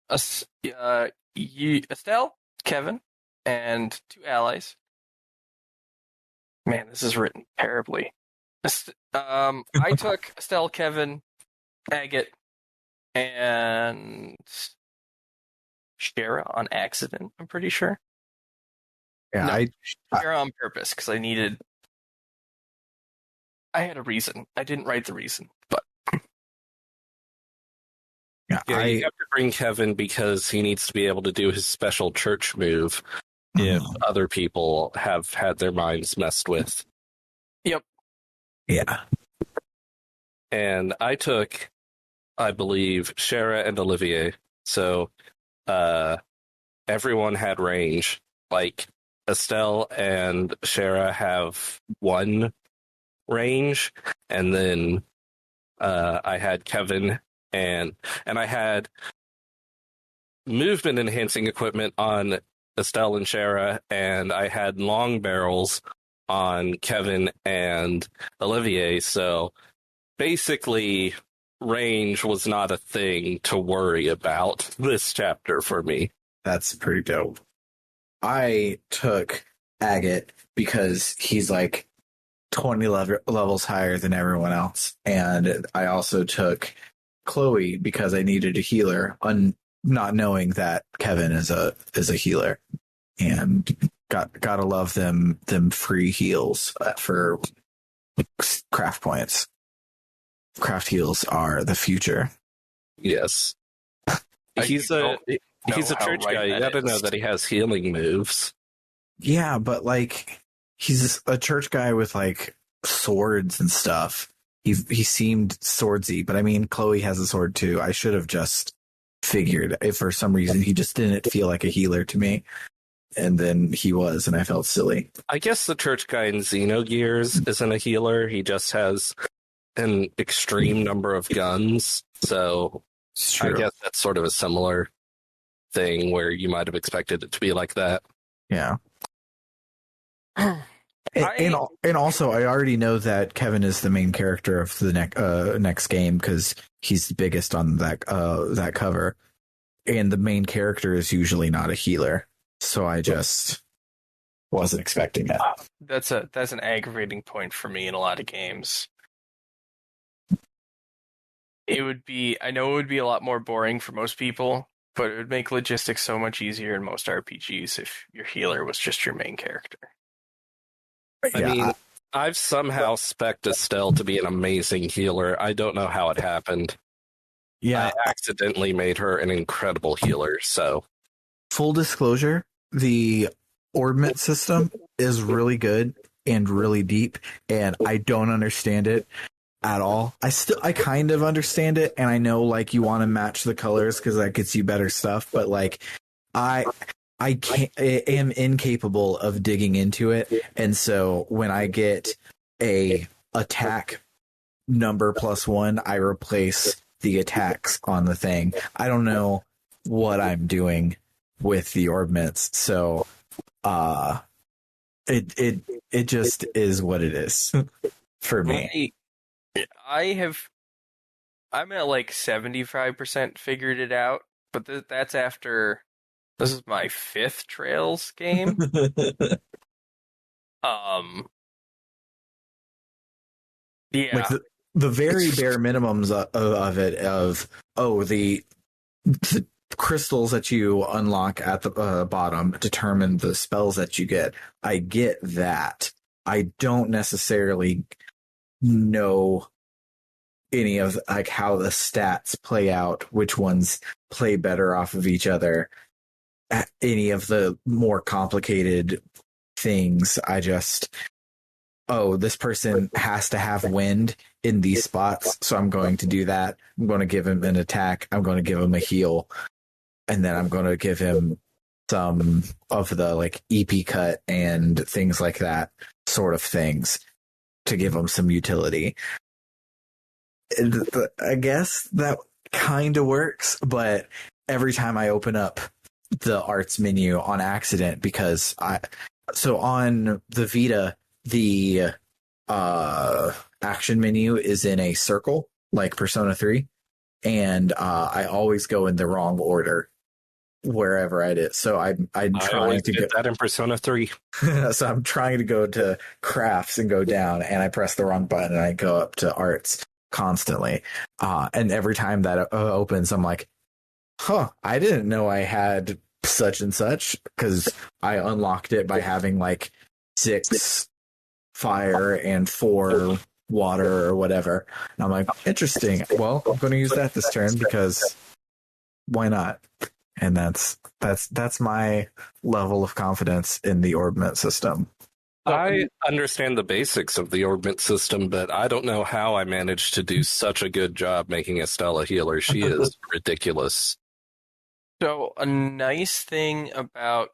Estelle, Kevin, and 2 allies. Man, this is written terribly. I took Estelle, Kevin, Agate, and Shara on accident, I'm pretty sure. Yeah, No, Shara on purpose, because I had a reason. I didn't write the reason, but Yeah, you have to bring Kevin because he needs to be able to do his special church move if other people have had their minds messed with. Yep. Yeah. And I took, I believe, Shara and Olivier. So everyone had range. Like Estelle and Shara have 1 range, and then I had Kevin and I had movement enhancing equipment on Estelle and Shara, and I had long barrels on Kevin and Olivier. So basically, range was not a thing to worry about this chapter for me. That's pretty dope. I took Agate because he's like 20 levels higher than everyone else. And I also took Chloe because I needed a healer, not knowing that Kevin is a healer. And gotta love them free heals for craft points. Craft heals are the future. Yes. He's a church guy. You gotta know that he has healing moves. Yeah, but like he's a church guy with like swords and stuff. He seemed swordsy, but I mean Chloe has a sword too. I should have just figured if for some reason he just didn't feel like a healer to me. And then he was, and I felt silly. I guess the church guy in Xenogears isn't a healer. He just has an extreme number of guns. So I guess that's sort of a similar thing where you might have expected it to be like that. Yeah. And also, I already know that Kevin is the main character of the next game because he's the biggest on that cover, and the main character is usually not a healer, so I just wasn't expecting it. That's an aggravating point for me in a lot of games. I know it would be a lot more boring for most people, but it would make logistics so much easier in most RPGs if your healer was just your main character. I mean, I've somehow spec'd Estelle to be an amazing healer. I don't know how it happened. Yeah, I accidentally made her an incredible healer, so. Full disclosure, the orbment system is really good and really deep, and I don't understand it at all. I kind of understand it, and I know like you want to match the colors because that gets you better stuff, but like I am incapable of digging into it, and so when I get a attack number +1, I replace the attacks on the thing. I don't know what I'm doing with the orbments, so it just is what it is for me. I'm at like 75% figured it out, but that's after. This is my 5th Trails game. Yeah. Like the very bare minimums of it the the crystals that you unlock at the bottom determine the spells that you get. I get that. I don't necessarily know any of like how the stats play out, which ones play better off of each other, any of the more complicated things. I just, oh, this person has to have wind in these spots, so I'm going to do that. I'm going to give him an attack. I'm going to give him a heal, and then I'm going to give him some of the like EP cut and things like that sort of things to give him some utility. I guess that kind of works, but every time I open up the arts menu on accident, because so on the Vita, the action menu is in a circle like Persona 3, and I always go in the wrong order wherever I did. So I'm trying to get that in Persona 3. So I'm trying to go to crafts and go down, and I press the wrong button and I go up to arts constantly. And every time that opens, I'm like, huh, I didn't know I had such and such, because I unlocked it by having like 6 fire and 4 water or whatever. And I'm like, interesting. Well, I'm going to use that this turn because why not? And that's my level of confidence in the orbment system. I understand the basics of the orbment system, but I don't know how I managed to do such a good job making Estelle a healer. She is ridiculous. So a nice thing about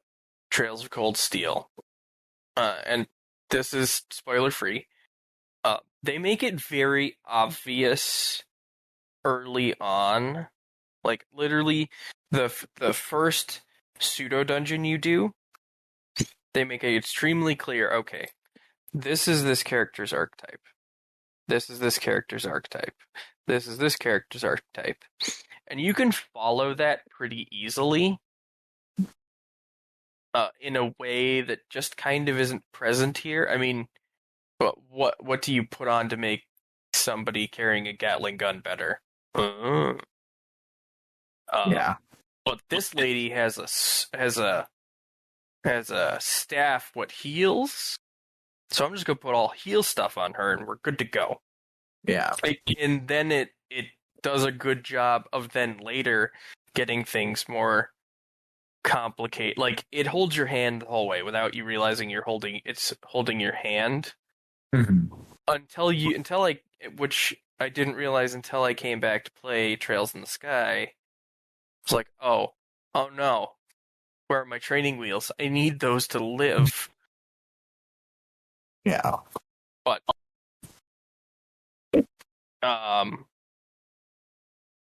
Trails of Cold Steel, and this is spoiler free, they make it very obvious early on, like literally the first pseudo dungeon you do, they make it extremely clear. Okay, this is this character's archetype. This is this character's archetype. This is this character's archetype. And you can follow that pretty easily in a way that just kind of isn't present here. I mean, what do you put on to make somebody carrying a Gatling gun better? Yeah. But this lady has a staff what heals. So I'm just gonna put all heal stuff on her, and we're good to go. Yeah. And then it does a good job of then later getting things more complicated. Like it holds your hand the whole way without you realizing it's holding your hand. Mm-hmm. Which I didn't realize until I came back to play Trails in the Sky. It's like, oh no, where are my training wheels? I need those to live. Yeah. But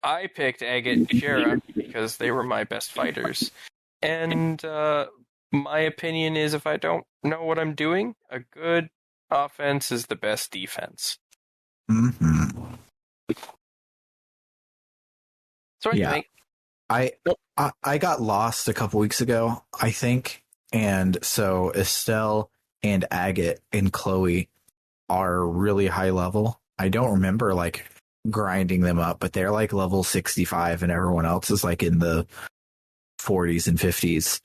I picked Agate and Shara because they were my best fighters. And my opinion is if I don't know what I'm doing, a good offense is the best defense. Mm-hmm. So anyway, I got lost a couple weeks ago, I think. And so Estelle and Agate and Chloe are really high level. I don't remember like grinding them up, but they're like level 65 and everyone else is like in the 40s and 50s.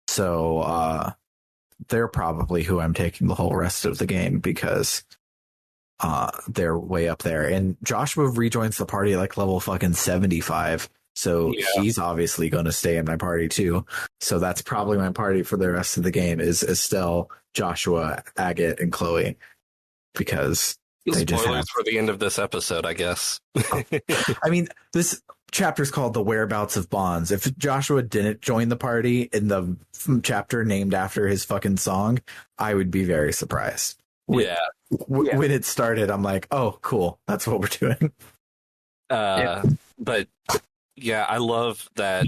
So they're probably who I'm taking the whole rest of the game because they're way up there. And Joshua rejoins the party at like level fucking 75. So he's obviously going to stay in my party too. So that's probably my party for the rest of the game is Estelle, Joshua, Agate, and Chloe. Because they just have... for the end of this episode, I guess. I mean, this chapter's called The Whereabouts of Bonds. If Joshua didn't join the party in the chapter named after his fucking song, I would be very surprised. When it started, I'm like, oh, cool. That's what we're doing. But yeah, I love that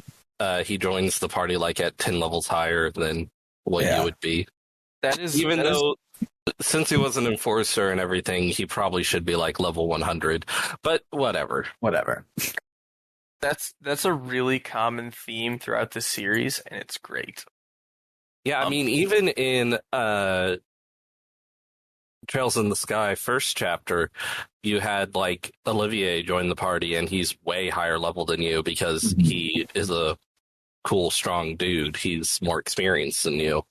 he joins the party like at 10 levels higher than what you would be. Since he was an enforcer and everything, he probably should be like level 100. But whatever. That's a really common theme throughout the series, and it's great. Yeah, I mean, even in Trails in the Sky first chapter, you had like Olivier join the party, and he's way higher level than you because he is a cool, strong dude. He's more experienced than you,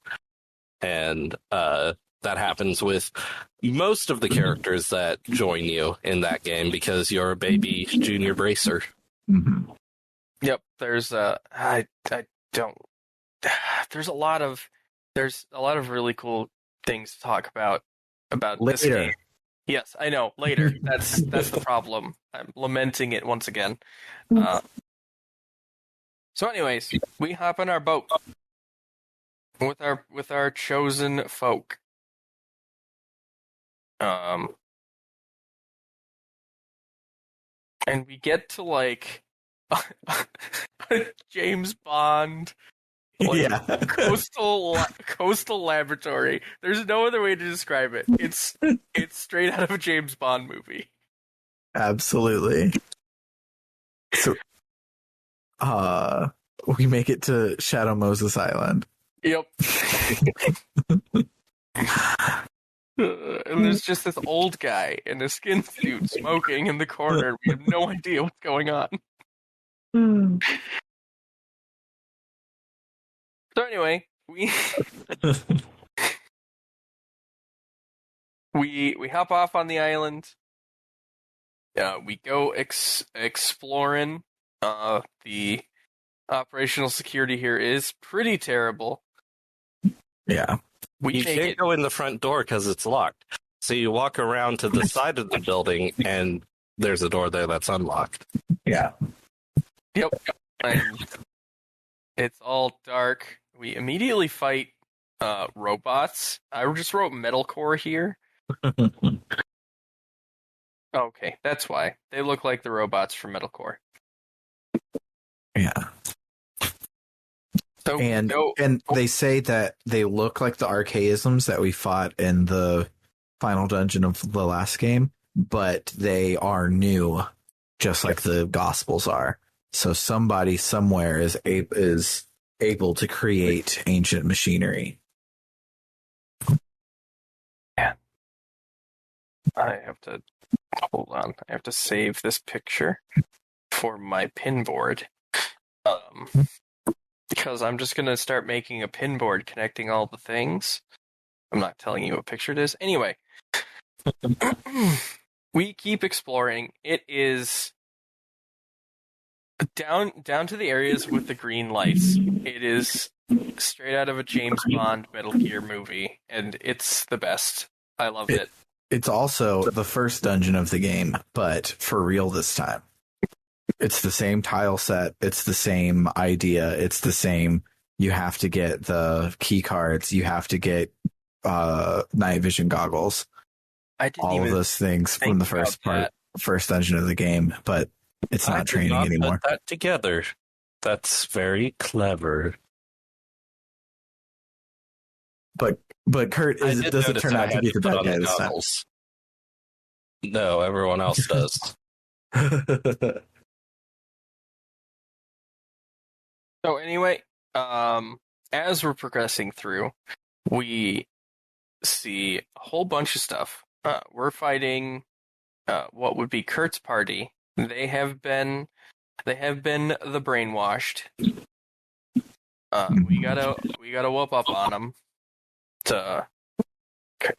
and that happens with most of the characters that join you in that game because you're a baby junior bracer. Mm-hmm. Yep, there's I don't there's a lot of really cool things to talk about this Later. game. Yes, I know, later. That's the problem. I'm lamenting it once again. So anyways, we hop on our boat with our chosen folk. And we get to like a James Bond Yeah. coastal laboratory. There's no other way to describe it. It's straight out of a James Bond movie. Absolutely. So, we make it to Shadow Moses Island. Yep. And there's just this old guy in a skin suit smoking in the corner. We have no idea what's going on. So anyway, we hop off on the island. We go exploring. The operational security here is pretty terrible. Yeah. You can't go in the front door because it's locked. So you walk around to the side of the building, and there's a door there that's unlocked. Yeah. Yep. And it's all dark. We immediately fight robots. I just wrote metalcore here. Okay, that's why. They look like the robots from metalcore. Yeah. So, and they say that they look like the archaisms that we fought in the final dungeon of the last game, but they are new, just like the Gospels are. So somebody somewhere is able to create ancient machinery. Yeah. I have to hold on. I have to save this picture for my pin board. Because I'm just going to start making a pin board connecting all the things. I'm not telling you what picture it is. Anyway, we keep exploring. It is down to the areas with the green lights. It is straight out of a James Bond Metal Gear movie, and it's the best. I loved it. It's also the first dungeon of the game, but for real this time. It's the same tile set. It's the same idea. It's the same. You have to get the key cards. You have to get night vision goggles. All of those things from the first dungeon of the game, but it's not training anymore. Put that together. That's very clever. But Kurt, it doesn't turn out to be the bad guy this time. No, everyone else does. So anyway, as we're progressing through, we see a whole bunch of stuff. We're fighting what would be Kurt's party. They have been the brainwashed. We gotta whoop up on them.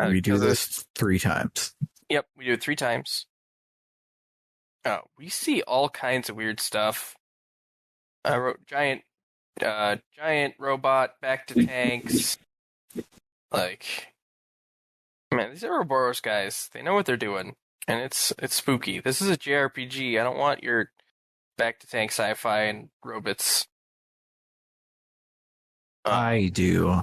We do this 3 times. Yep, we do it 3 times. We see all kinds of weird stuff. I wrote giant robot back to tanks. Like, man, these Ouroboros guys, they know what they're doing, and it's spooky. This is a JRPG. I don't want your back to tank sci-fi and robots. I do.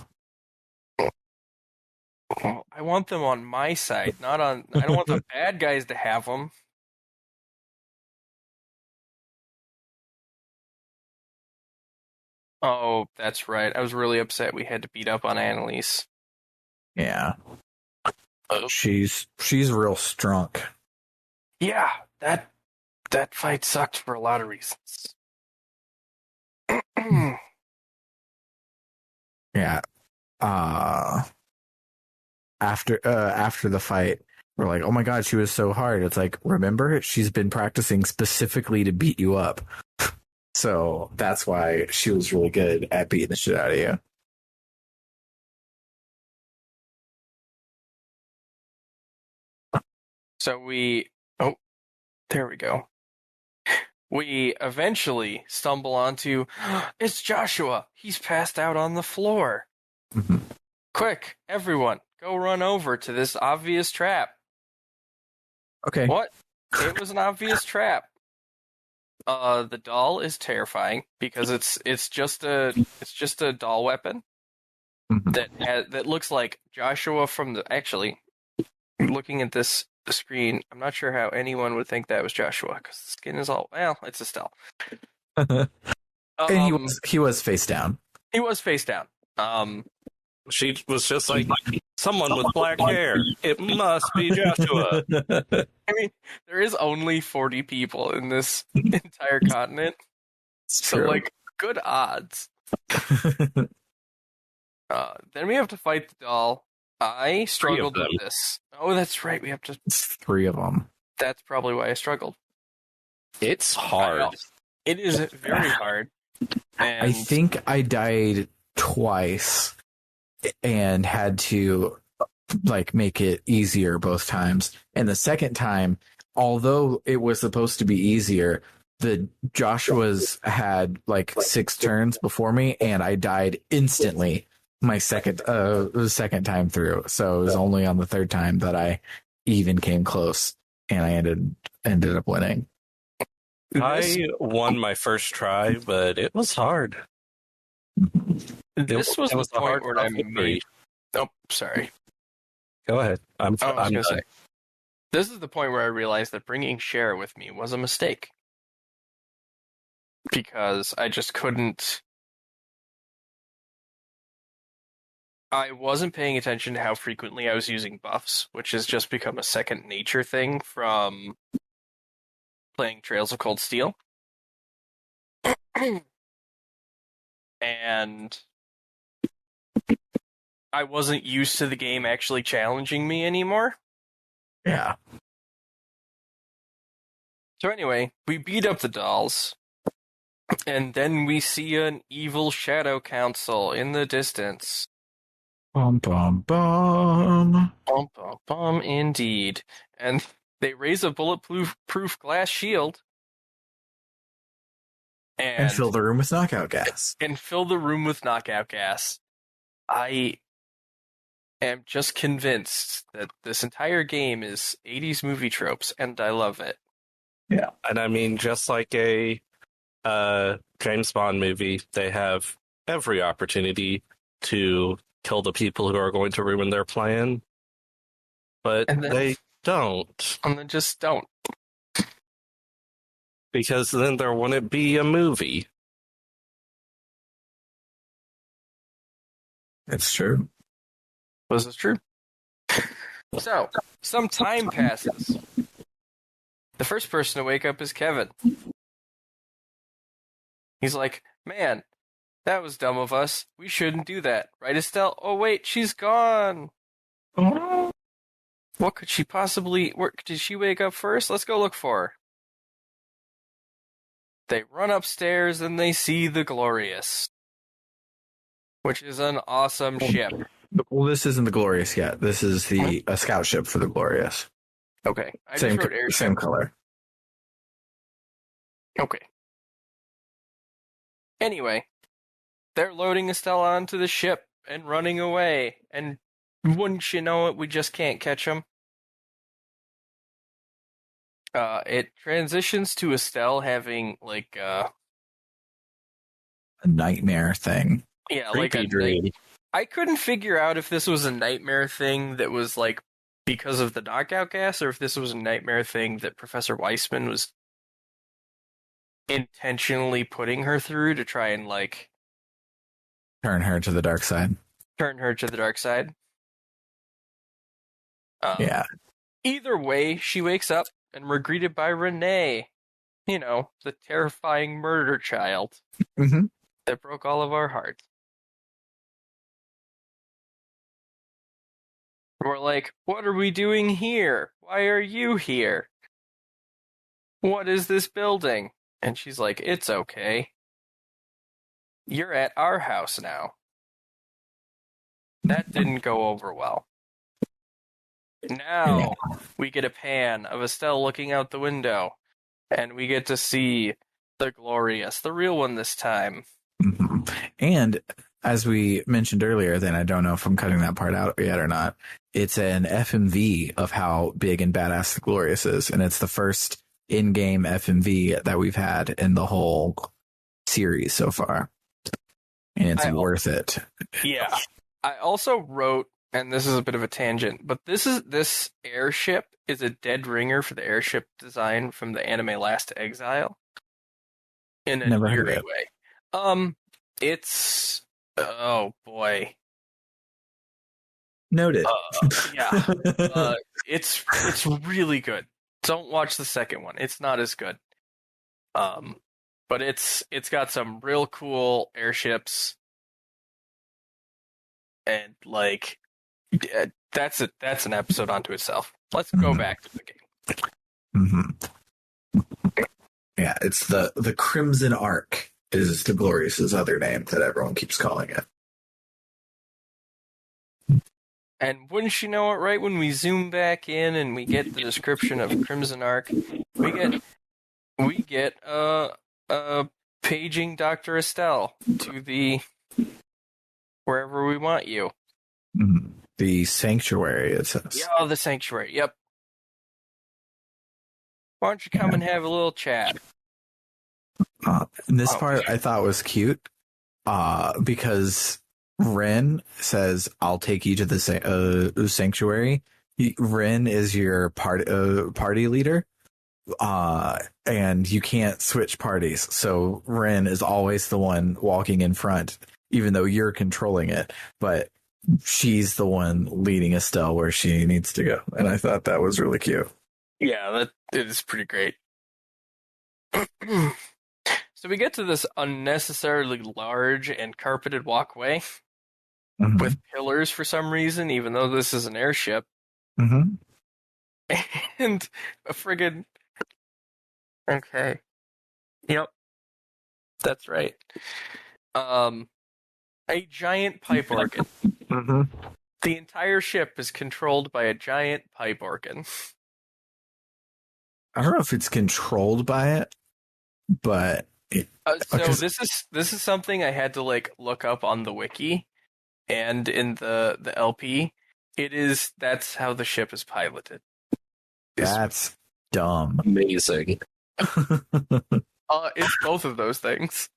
I want them on my side, not on. I don't want the bad guys to have them. Oh, that's right. I was really upset we had to beat up on Annalise. Yeah. She's real strong. Yeah, that fight sucked for a lot of reasons. Yeah. after the fight were like, "Oh my god, she was so hard." It's like, remember, she's been practicing specifically to beat you up. So that's why she was really good at beating the shit out of you. So there we go. We eventually stumble onto, it's Joshua. He's passed out on the floor. Mm-hmm. Quick, everyone, go run over to this obvious trap. Okay. What? It was an obvious trap. The doll is terrifying because it's just a doll weapon Mm-hmm. that looks like Joshua from the. Actually, looking at the screen, I'm not sure how anyone would think that was Joshua because the skin is all. Well, it's Estelle. And he was face down. He was face down. She was just like, someone with black hair. It must be Joshua. I mean, there is only 40 people in this entire continent, so like, good odds. Then we have to fight the doll. I struggled with this. Oh, that's right. We have to. It's 3 of them. That's probably why I struggled. It's hard. It is very hard. And I think I died twice and had to like make it easier both times. And the second time, although it was supposed to be easier, the Joshua's had like 6 turns before me, and I died instantly my second time through. So it was only on the 3rd time that I even came close, and I ended up winning. I won my first try, but it was hard. This was the point where I made. Oh, sorry. Go ahead. I'm gonna say. This is the point where I realized that bringing Cher with me was a mistake. Because I just couldn't. I wasn't paying attention to how frequently I was using buffs, which has just become a second nature thing from playing Trails of Cold Steel. And I wasn't used to the game actually challenging me anymore. Yeah. So anyway, we beat up the dolls, and then we see an evil shadow council in the distance. Bum, bum, bum. Bum, bum, bum, indeed. And they raise a bulletproof glass shield. And fill the room with knockout gas. I am just convinced that this entire game is 80s movie tropes, and I love it. Yeah. And I mean, just like a James Bond movie, they have every opportunity to kill the people who are going to ruin their plan, but they don't. And they just don't. Because then there wouldn't be a movie. It's true. This is true. So, some time passes. The first person to wake up is Kevin. He's like, man, that was dumb of us. We shouldn't do that. Right, Estelle? Oh, wait, she's gone. Oh. What could she possibly... Did she wake up first? Let's go look for her. They run upstairs and they see the Glorious, which is an awesome ship. Well, this isn't the Glorious yet. This is a scout ship for the Glorious. Okay. Same color. Okay. Anyway, they're loading Estelle onto the ship and running away, and wouldn't you know it, we just can't catch them. It transitions to Estelle having, like, a nightmare thing. Yeah, like a dream. I couldn't figure out if this was a nightmare thing that was, like, because of the knockout gas, or if this was a nightmare thing that Professor Weissman was intentionally putting her through to try and, like... Turn her to the dark side. Yeah. Either way, she wakes up, and we're greeted by Renee. You know, the terrifying murder child that broke all of our hearts. We're like, what are we doing here? Why are you here? What is this building? And she's like, it's okay. You're at our house now. That didn't go over well. Now we get a pan of Estelle looking out the window, and we get to see the Glorious, the real one this time. Mm-hmm. And as we mentioned earlier, then I don't know if I'm cutting that part out yet or not. It's an FMV of how big and badass the Glorious is, and it's the first in-game FMV that we've had in the whole series so far, and it's worth it. Yeah, I also wrote, and this is a bit of a tangent, but this airship is a dead ringer for the airship design from the anime Last Exile. In a weird way. It's oh boy. Noted. Yeah. It's really good. Don't watch the second one. It's not as good. But it's got some real cool airships, and like that's an episode unto itself. Let's go back to the game. Mm-hmm. Yeah, it's the Crimson Arc is the Glorious's other name that everyone keeps calling it. And wouldn't you know it, right when we zoom back in and we get the description of Crimson Arc, we get paging Dr. Estelle to the wherever we want you. Mm-hmm. The Sanctuary, it says. Yeah, the Sanctuary, yep. Why don't you come and have a little chat? This part I thought was cute because Ren says, I'll take you to the Sanctuary. Ren is your party leader, and you can't switch parties. So Ren is always the one walking in front, even though you're controlling it. But she's the one leading Estelle where she needs to go. And I thought that was really cute. Yeah, it is pretty great. So we get to this unnecessarily large and carpeted walkway with pillars for some reason, even though this is an airship. Mm-hmm. And a friggin'... Okay. Yep. That's right. A giant pipe organ. Mm-hmm. The entire ship is controlled by a giant pipe organ. I don't know if it's controlled by it, but this is something I had to like look up on the wiki, and in the LP, that's how the ship is piloted. That's dumb. Amazing. It's both of those things.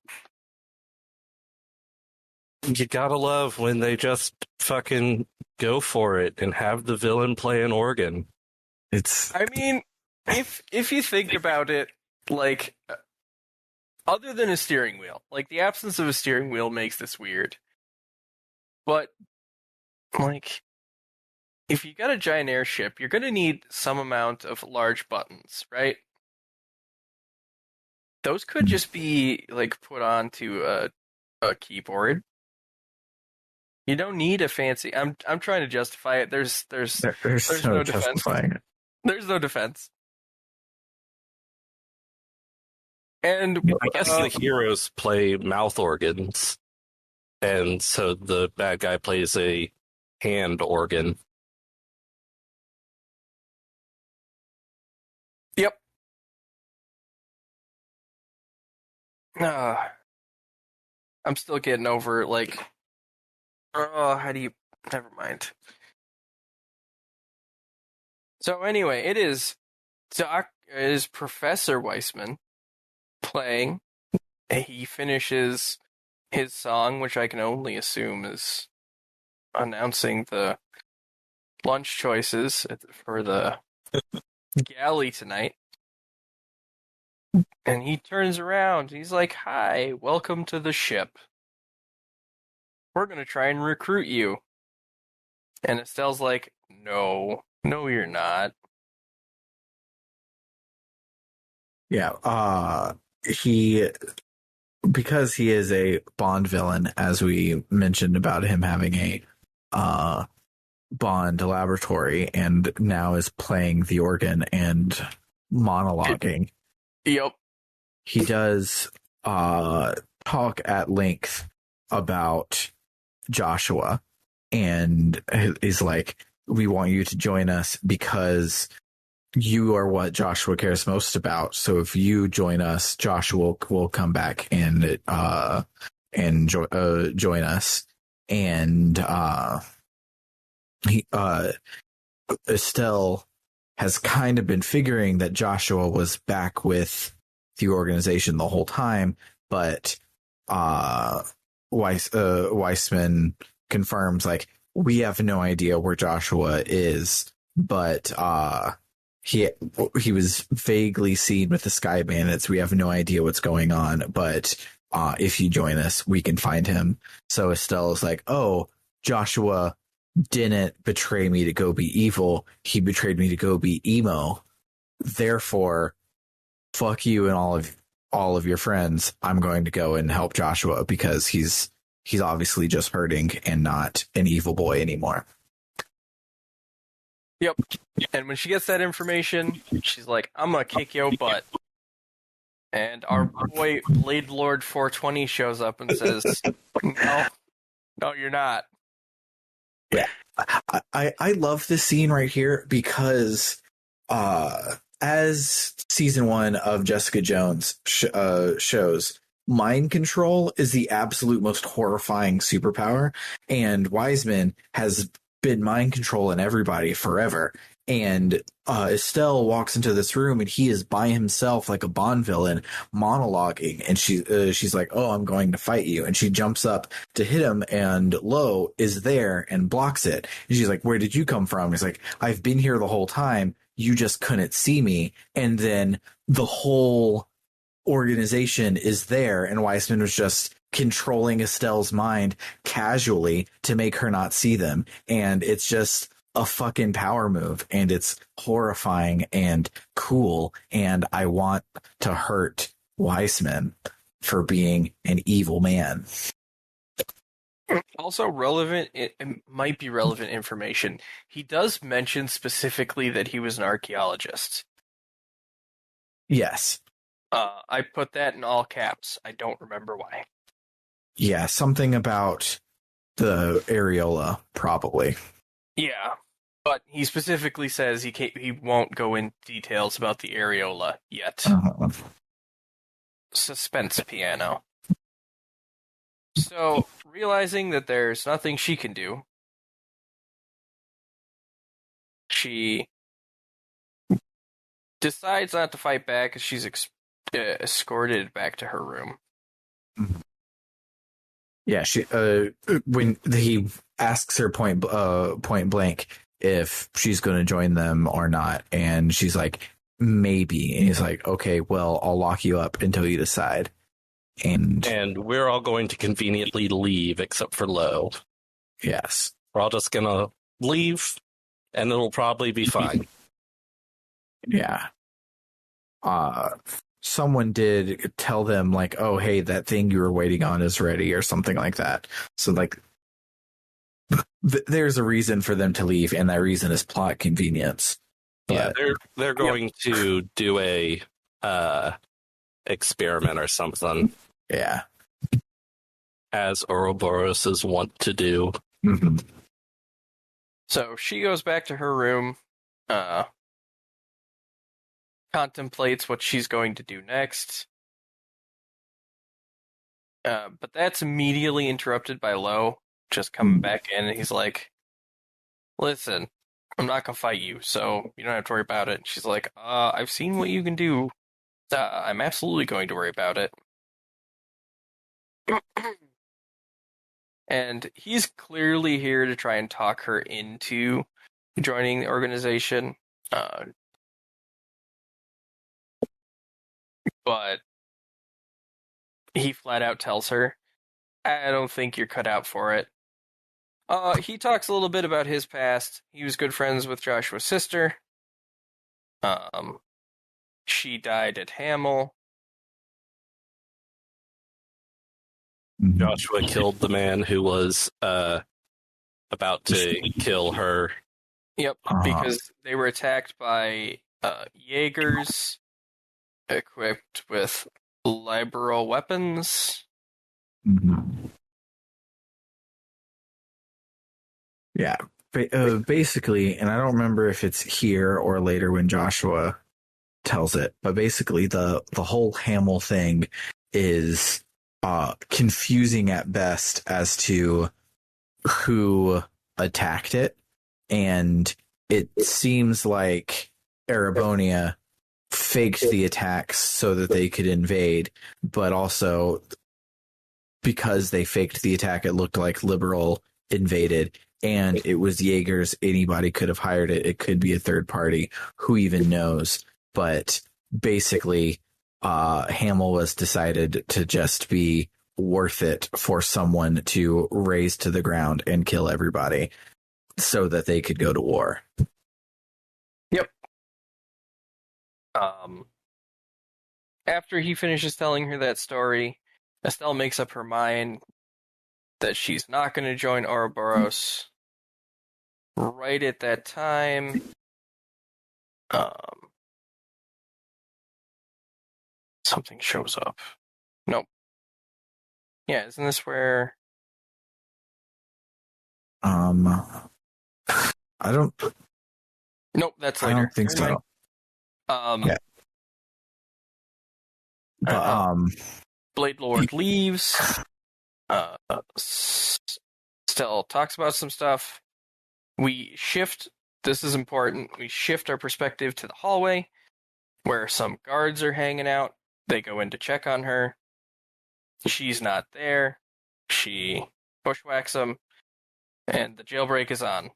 You gotta love when they just fucking go for it and have the villain play an organ. I mean, if you think about it, like, other than a steering wheel, like the absence of a steering wheel makes this weird. But, like, if you got a giant airship, you're gonna need some amount of large buttons, right? Those could just be like put onto a keyboard. You don't need a fancy. I'm trying to justify it. There's no defense. There's no defense. And I guess the heroes play mouth organs, and so the bad guy plays a hand organ. Yep. I'm still getting over, like, how do you... Never mind. So anyway, it is Professor Weissman playing. He finishes his song, which I can only assume is announcing the lunch choices for the galley tonight. And he turns around. He's like, "Hi, welcome to the ship. We're going to try and recruit you." And Estelle's like, No, you're not. Yeah, because he is a Bond villain, as we mentioned about him having a Bond Laboratory and now is playing the organ and monologuing. Yep. He does talk at length about Joshua and is like, we want you to join us because you are what Joshua cares most about. So if you join us, Joshua will come back and join us. And Estelle has kind of been figuring that Joshua was back with the organization the whole time, but Weissman confirms, like, we have no idea where Joshua is, but he was vaguely seen with the Sky Bandits. We have no idea what's going on, but if you join us, we can find him. So Estelle is like, oh, Joshua didn't betray me to go be evil. He betrayed me to go be emo. Therefore, fuck you and all of your friends. I'm going to go and help Joshua because he's obviously just hurting and not an evil boy anymore. Yep. And when she gets that information, she's like, I'm gonna kick your butt. And our boy Blade Lord 420 shows up and says, No, you're not. Yeah. I love this scene right here because as season 1 of Jessica Jones shows, mind control is the absolute most horrifying superpower, and Wiseman has been mind controlling everybody forever. And Estelle walks into this room and he is by himself like a Bond villain monologuing, and she's like, oh, I'm going to fight you, and she jumps up to hit him, and Lo is there and blocks it, and she's like, where did you come from? He's like, I've been here the whole time, you just couldn't see me. And then the whole organization is there, and Weissman was just controlling Estelle's mind casually to make her not see them, and it's just a fucking power move, and it's horrifying and cool, and I want to hurt Weissman for being an evil man. Also relevant, it might be relevant information. He does mention specifically that he was an archaeologist. Yes. I put that in all caps. I don't remember why. Yeah, something about the areola, probably. Yeah, but he specifically says he won't go in details about the areola yet. Suspense piano. So, realizing that there's nothing she can do, she decides not to fight back as she's escorted back to her room. Yeah, she when he asks her point blank if she's going to join them or not, and she's like, maybe, and he's like, okay, well, I'll lock you up until you decide. And we're all going to conveniently leave except for Lo. Yes. We're all just going to leave, and it'll probably be fine. Yeah. Someone did tell them, like, oh, hey, that thing you were waiting on is ready, or something like that. So, like, there's a reason for them to leave, and that reason is plot convenience. But, yeah, they're going to do a experiment or something. Yeah. As Ouroboroses want to do. Mm-hmm. So she goes back to her room, contemplates what she's going to do next. But that's immediately interrupted by Lo, just coming back in, and he's like, listen, I'm not going to fight you, so you don't have to worry about it. She's like, I've seen what you can do. I'm absolutely going to worry about it. And he's clearly here to try and talk her into joining the organization. But he flat out tells her, I don't think you're cut out for it. He talks a little bit about his past. He was good friends with Joshua's sister. She died at Hamel. Joshua killed the man who was about to kill her. Yep, because they were attacked by Jaegers equipped with liberal weapons. Mhm. Yeah, basically, and I don't remember if it's here or later when Joshua tells it, but basically the whole Hamill thing is confusing at best as to who attacked it, and it seems like Erebonia faked the attacks so that they could invade, but also because they faked the attack, it looked like Liberal invaded, and it was Jaegers. Anybody could have hired it. It could be a third party. Who even knows? But basically, Hamill was decided to just be worth it for someone to raze to the ground and kill everybody so that they could go to war. Yep. After he finishes telling her that story, Estelle makes up her mind that she's not going to join Ouroboros. Right at that time, something shows up. Nope. Yeah, isn't this where... I don't... Nope, that's later. I don't think so. Yeah. But, Blade Lord leaves. Estelle talks about some stuff. We shift, this is important, we shift our perspective to the hallway where some guards are hanging out. They go in to check on her. She's not there. She bushwhacks them, and the jailbreak is on.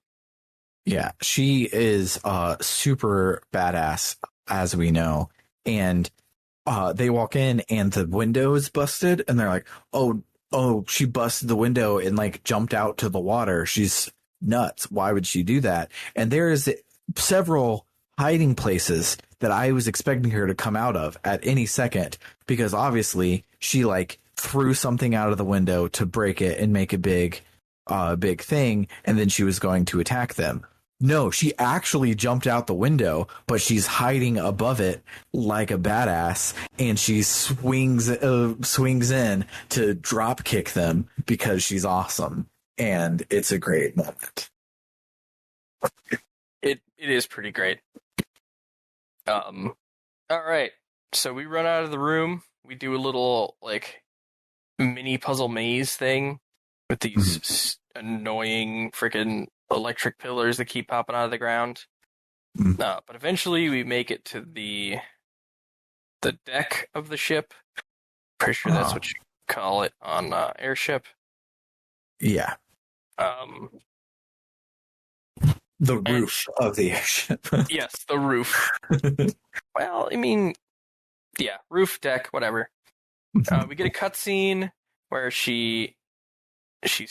Yeah, she is super badass, as we know. And they walk in and the window is busted, and they're like, oh, she busted the window and like jumped out to the water. She's nuts. Why would she do that? And there's several hiding places that I was expecting her to come out of at any second, because obviously she like threw something out of the window to break it and make a big thing, and then she was going to attack them. No, she actually jumped out the window, but she's hiding above it like a badass, and she swings in to drop kick them because she's awesome, and it's a great moment. It is pretty great. All right, so we run out of the room. We do a little like mini puzzle maze thing with these annoying freaking electric pillars that keep popping out of the ground. But eventually we make it to the deck of the ship. Pretty sure that's what you call it on airship. Yeah. The roof of the airship. Yes, the roof. Well, I mean, yeah, roof, deck, whatever. We get a cutscene where she's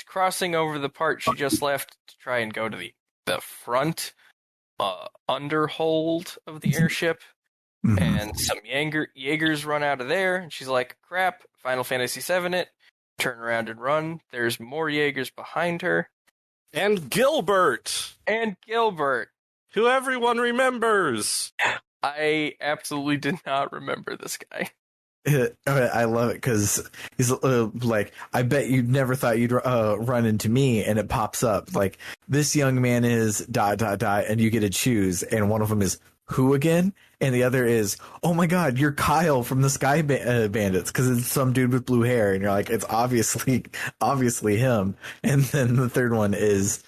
crossing over the part she just left to try and go to the front underhold of the airship. And some Jaegers run out of there, and she's like, crap, Final Fantasy VII it. Turn around and run. There's more Jaegers behind her. And Gilbert! Who everyone remembers! I absolutely did not remember this guy. I love it because he's like, I bet you never thought you'd run into me, and it pops up like, this young man is ... and you get to choose, and one of them is who again, and the other is, oh my god, you're Kyle from the Sky Bandits, because it's some dude with blue hair, and you're like, it's obviously him. And then the third one is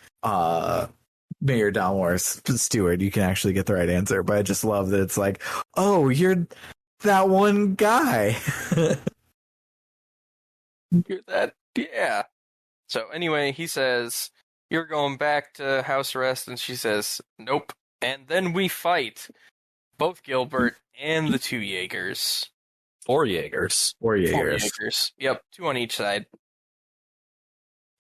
Mayor Dalmore's steward. You can actually get the right answer, but I just love that it's like, oh, you're that one guy. You're that, yeah. So anyway, he says, you're going back to house arrest, and she says, nope. And then we fight both Gilbert and the two Jaegers. Four Jaegers. Yep, two on each side.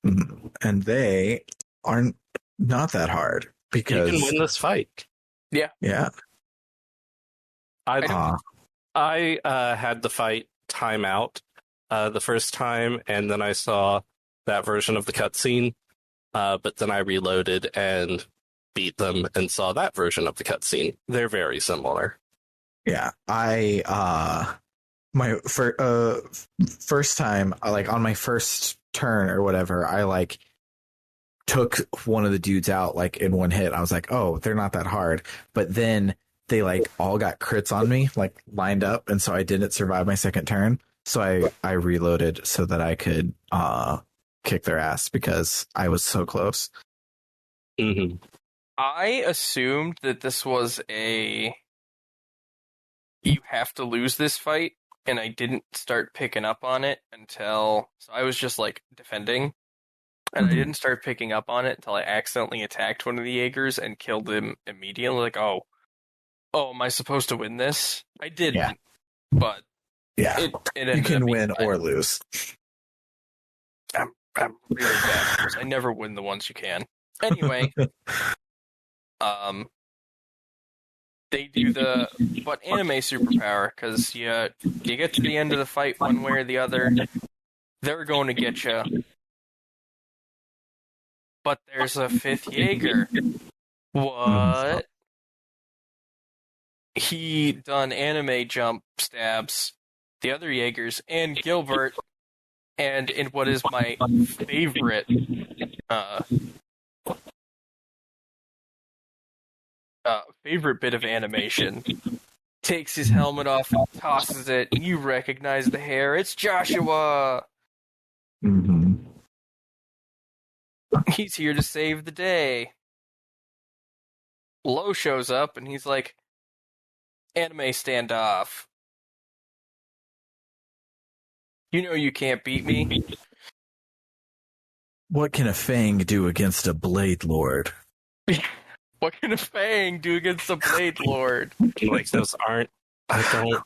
And they aren't not that hard, because you can win this fight. Yeah. Yeah. I had the fight time out the first time, and then I saw that version of the cutscene but then I reloaded and beat them and saw that version of the cutscene. They're very similar. Yeah, my first time, like on my first turn or whatever, I like took one of the dudes out like in one hit. I was like, oh, they're not that hard. But then they like all got crits on me, like lined up, and so I didn't survive my second turn. So I reloaded so that I could kick their ass because I was so close. Mm-hmm. I assumed that this was you have to lose this fight, and I didn't start picking up on it so I was just like defending, and I didn't start picking up on it until I accidentally attacked one of the Jaegers and killed him immediately. Like, oh, am I supposed to win this? I didn't, but yeah, it ended you can up win fine. or lose. I'm really bad because I never win the ones you can. Anyway, they do the anime superpower because you get to the end of the fight one way or the other, they're going to get you. But there's a fifth Jaeger. What? He done anime jump stabs the other Jaegers and Gilbert, and in what is my favorite favorite bit of animation, takes his helmet off and tosses it, and you recognize the hair. It's Joshua! Mm-hmm. He's here to save the day. Lo shows up, and he's like, anime standoff. You know you can't beat me. What can a Fang do against a Blade Lord? What can a Fang do against a Blade Lord? Like, those aren't... I don't...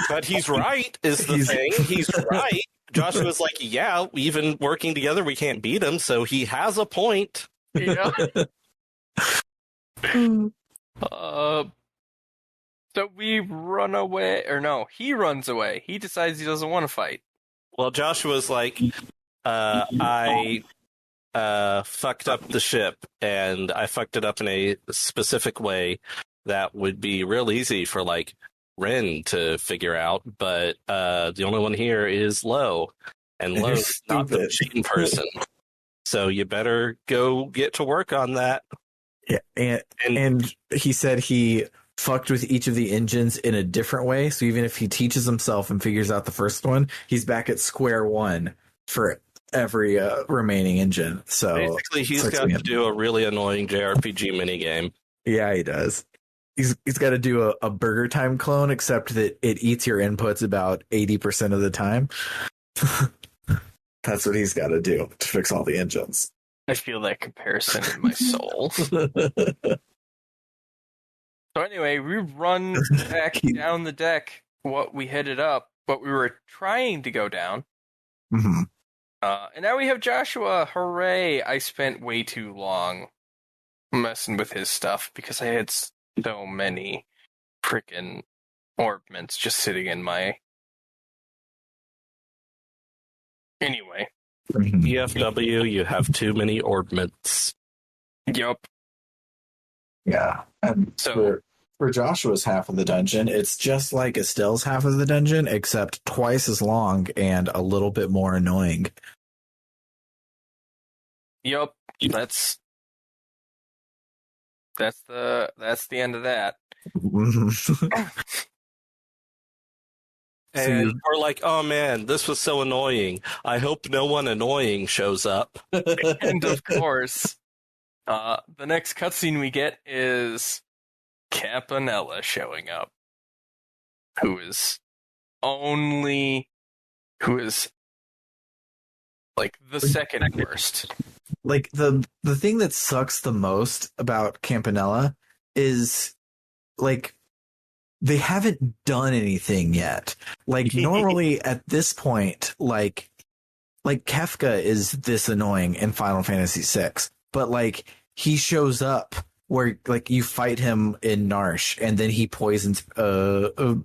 but he's right, is the thing. He's right. Joshua's like, yeah, even working together, we can't beat him, so he has a point. Yeah. So we run away, or no, he runs away. He decides he doesn't want to fight. Well, Joshua's like, I fucked up the ship, and I fucked it up in a specific way that would be real easy for, like, Ren to figure out, but the only one here is Lo, and Lo's not the machine person. So you better go get to work on that. Yeah, and he said he fucked with each of the engines in a different way. So even if he teaches himself and figures out the first one, he's back at square one for every remaining engine. So basically, he's got to do a really annoying JRPG minigame. Yeah, he does. He's got to do a Burger Time clone, except that it eats your inputs about 80% of the time. That's what he's got to do to fix all the engines. I feel that comparison in my soul. So anyway, we run back down the deck. What we headed up, what we were trying to go down. Mm-hmm. And now we have Joshua. Hooray! I spent way too long messing with his stuff because I had so many freaking orbments just sitting in my... Anyway. EFW, you have too many orbments. Yup. Yeah. And so for Joshua's half of the dungeon, it's just like Estelle's half of the dungeon, except twice as long and a little bit more annoying. Yup. That's the end of that. And we're like, oh man, this was so annoying. I hope no one annoying shows up. And of course, the next cutscene we get is Campanella showing up, who is like the second worst. Like the thing that sucks the most about Campanella is like they haven't done anything yet. Like normally at this point, like Kefka is this annoying in Final Fantasy VI, but like he shows up where like you fight him in Narsh and then he poisons the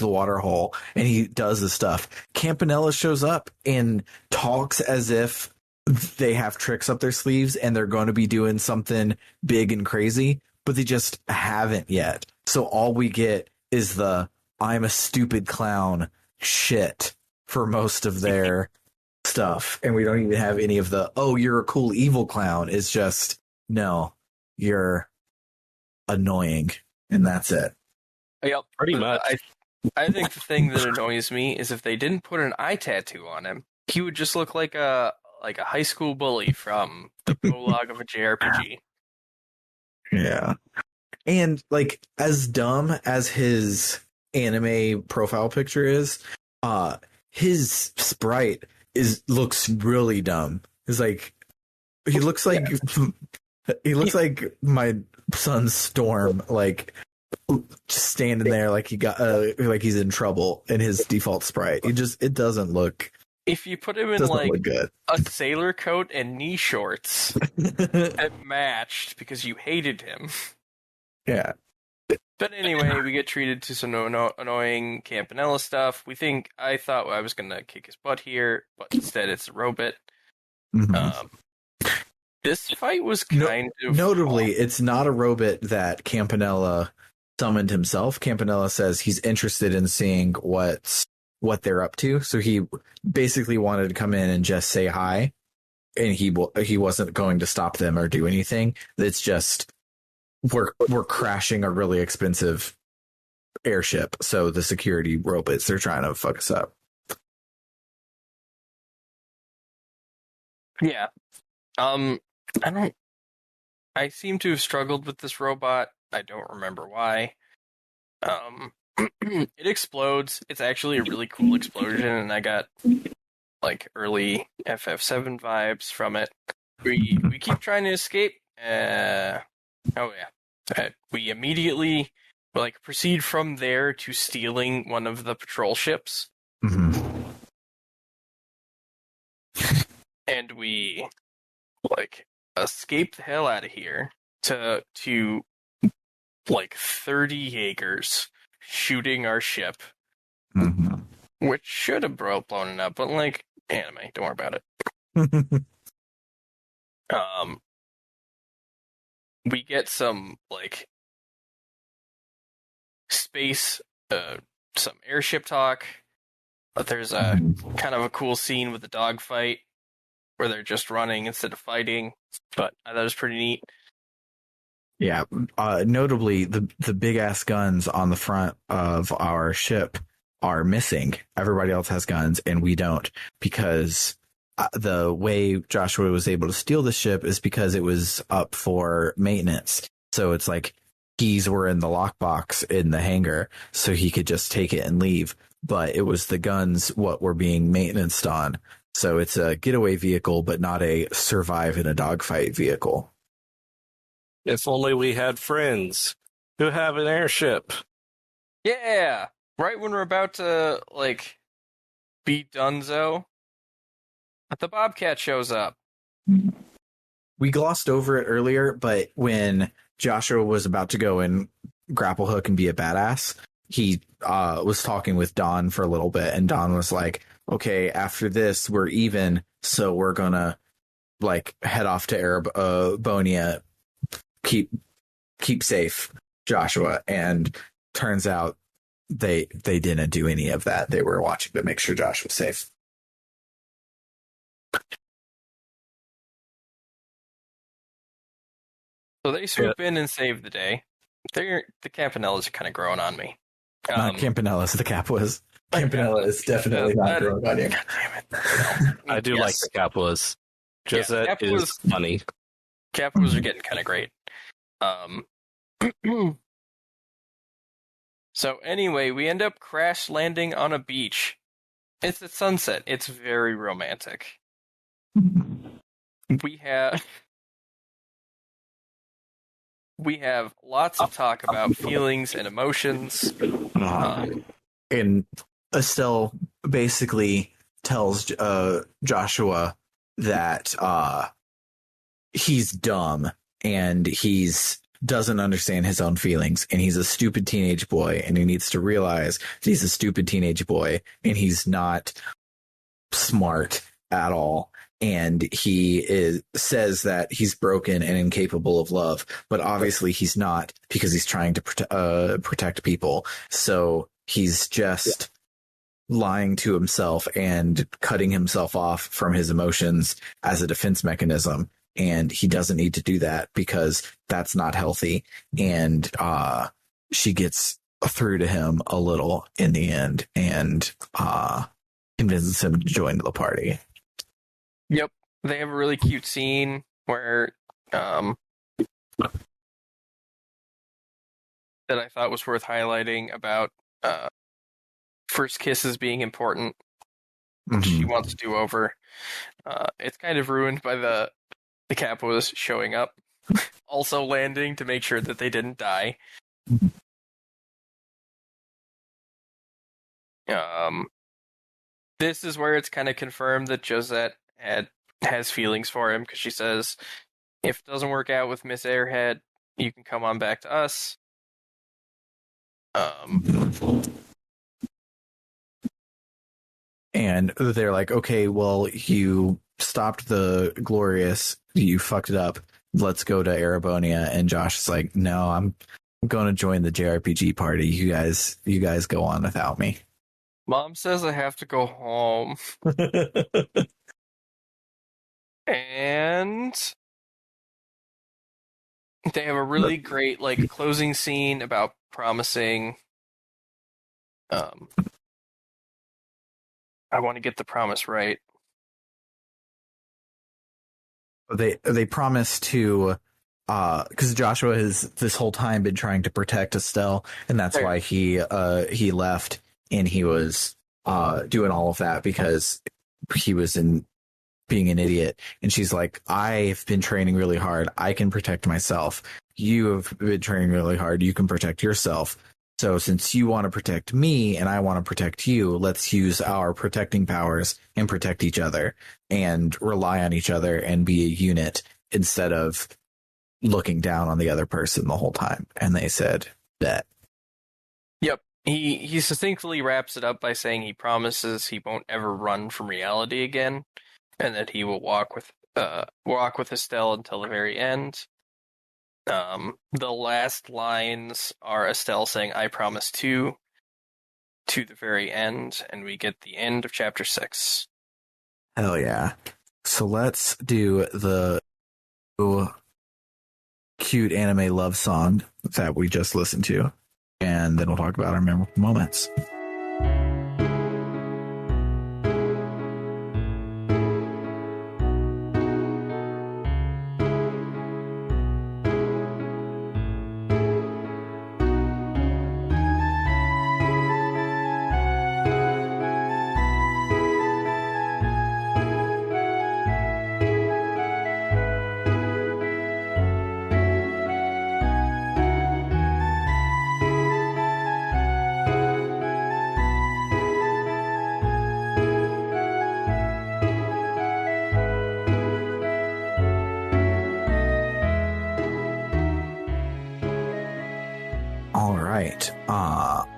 water hole and he does the stuff. Campanella shows up and talks as if they have tricks up their sleeves and they're going to be doing something big and crazy, but they just haven't yet. So all we get is the I'm a stupid clown shit for most of their stuff. And we don't even have any of the, oh, you're a cool evil clown. It's just, no, you're annoying. And that's it. Yep, Pretty much. I think the thing that annoys me is if they didn't put an eye tattoo on him, he would just look like a high school bully from the prologue of a JRPG. Yeah. And like as dumb as his anime profile picture is, his sprite looks really dumb. It's like he looks like my son Storm, like just standing there like he got like he's in trouble in his default sprite. It doesn't look. If you put him in like a sailor coat and knee shorts, it matched because you hated him. Yeah. But anyway, we get treated to some annoying Campanella stuff. I thought I was going to kick his butt here, but instead it's a robot. Mm-hmm. This fight was kind of... Notably, it's not a robot that Campanella summoned himself. Campanella says he's interested in seeing what they're up to. So he basically wanted to come in and just say hi. And he wasn't going to stop them or do anything. It's just... We're crashing a really expensive airship, so the security robots, they're trying to fuck us up. Yeah. I seem to have struggled with this robot. I don't remember why. It explodes. It's actually a really cool explosion, and I got like early FF7 vibes from it. We keep trying to escape. Oh yeah. We immediately proceed from there to stealing one of the patrol ships. Mm-hmm. And we escape the hell out of here to 30 Jaegers shooting our ship. Mm-hmm. Which should have blown it up, but anime, don't worry about it. We get some space, some airship talk, but there's a kind of a cool scene with the dogfight where they're just running instead of fighting, but I thought it was pretty neat. Yeah, notably the big ass guns on the front of our ship are missing. Everybody else has guns and we don't, because the way Joshua was able to steal the ship is because it was up for maintenance. So it's like keys were in the lockbox in the hangar, so he could just take it and leave. But it was the guns what were being maintenanced on. So it's a getaway vehicle, but not a survive in a dogfight vehicle. If only we had friends who have an airship. Yeah! Right when we're about to, beat Dunzo, the Bobcat shows up. We glossed over it earlier, but when Joshua was about to go and grapple hook and be a badass, he was talking with Don for a little bit, and Don was like, okay, after this, we're even, so we're gonna, head off to Arabonia, keep safe, Joshua. And turns out they didn't do any of that. They were watching to make sure Josh was safe. So they swoop in and save the day. The Campanellas are kind of growing on me. Not Campanellas, the Capuas. Campanella is definitely not growing on you. God damn it. I do like the Capuas. Josette is funny. Capuas are getting kind of great. So anyway, we end up crash landing on a beach. It's at sunset. It's very romantic. We have lots of talk about feelings and emotions. And Estelle basically tells Joshua that he's dumb and he's doesn't understand his own feelings, and he's a stupid teenage boy, and he needs to realize that he's a stupid teenage boy, and he's not smart at all. And says that he's broken and incapable of love, but obviously he's not, because he's trying to protect people. So he's just lying to himself and cutting himself off from his emotions as a defense mechanism. And he doesn't need to do that, because that's not healthy. And she gets through to him a little in the end, and convinces him to join the party. Yep. They have a really cute scene where that I thought was worth highlighting about first kisses being important. Mm-hmm. She wants to do over. It's kind of ruined by the Capos showing up, also landing to make sure that they didn't die. This is where it's kind of confirmed that Josette has feelings for him, because she says, if it doesn't work out with Miss Airhead, you can come on back to us. And they're like, okay, well, you stopped the Glorious, you fucked it up, let's go to Erebonia. And Josh is like, no, I'm going to join the JRPG party. You guys go on without me. Mom says I have to go home. And they have a really great closing scene about promising. I want to get the promise right. They promise to, because Joshua has this whole time been trying to protect Estelle, and that's why he left, and he was doing all of that because he was being an idiot. And she's like, I've been training really hard. I can protect myself. You have been training really hard. You can protect yourself. So since you want to protect me and I want to protect you, let's use our protecting powers and protect each other and rely on each other and be a unit instead of looking down on the other person the whole time. And they said, bet. Yep. He succinctly wraps it up by saying he promises he won't ever run from reality again, and that he will walk with Estelle until the very end. The last lines are Estelle saying, I promise to the very end, and we get the end of chapter 6. Hell yeah. So let's do the cute anime love song that we just listened to, and then we'll talk about our memorable moments.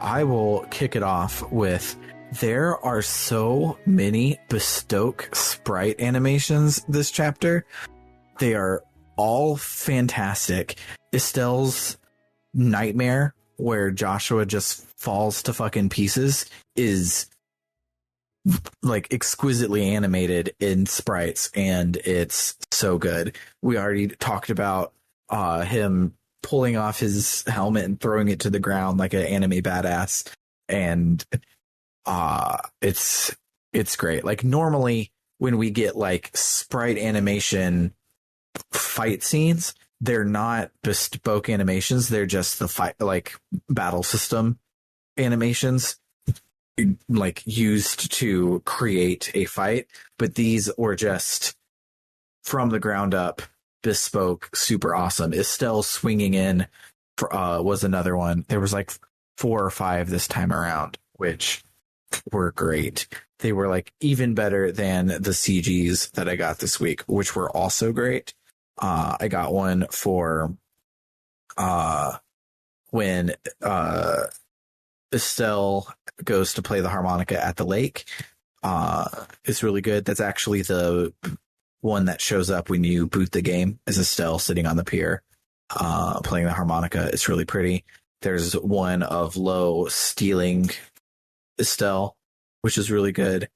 I will kick it off with, there are so many bespoke sprite animations this chapter. They are all fantastic. Estelle's nightmare, where Joshua falls to fucking pieces, is exquisitely animated in sprites, and it's so good. We already talked about him pulling off his helmet and throwing it to the ground like an anime badass, and it's great. Normally when we get sprite animation fight scenes, they're not bespoke animations, they're just the fight battle system animations used to create a fight, but these were just from the ground up, bespoke, super awesome. Estelle swinging in was another one. There was 4 or 5 this time around, which were great. They were even better than the CGs that I got this week, which were also great. I got one for when Estelle goes to play the harmonica at the lake. It's really good. That's actually the one that shows up when you boot the game, is Estelle sitting on the pier playing the harmonica. It's really pretty. There's one of Lo stealing Estelle, which is really good.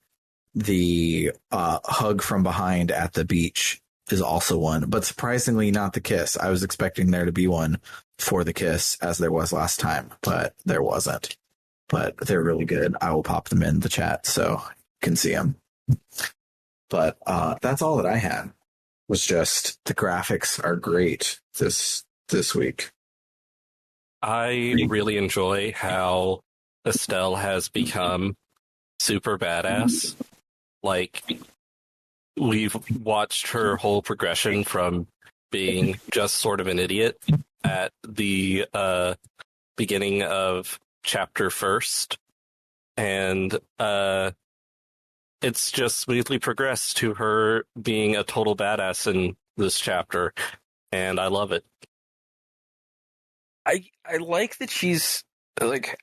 The hug from behind at the beach is also one, but surprisingly not the kiss. I was expecting there to be one for the kiss, as there was last time, but there wasn't. But they're really good. I will pop them in the chat so you can see them. But that's all that I had. Was just the graphics are great this week. I really enjoy how Estelle has become super badass. Like, we've watched her whole progression from being just sort of an idiot at the beginning of chapter first, and it's just smoothly progressed to her being a total badass in this chapter, and I love it. I like that she's like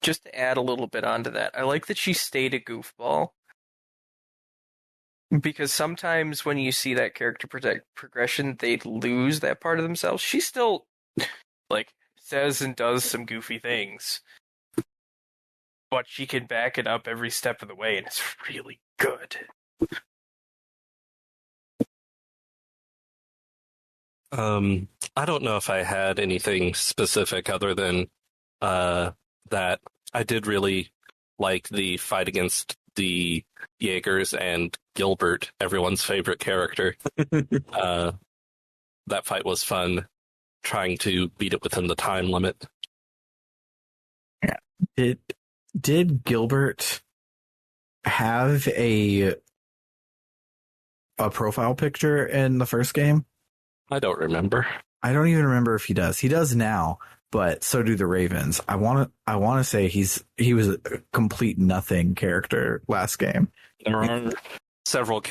just to add a little bit onto that. I like that she stayed a goofball, because sometimes when you see that character progression, they lose that part of themselves. She still like says and does some goofy things, but she can back it up every step of the way, and it's really good. I don't know if I had anything specific other than that I did really like the fight against the Jaegers and Gilbert, everyone's favorite character. That fight was fun, trying to beat it within the time limit. Yeah. Did Gilbert have a profile picture in the first game? I don't remember. I don't even remember if he does. He does now, but so do the Ravens. I want to say he was a complete nothing character last game. There are several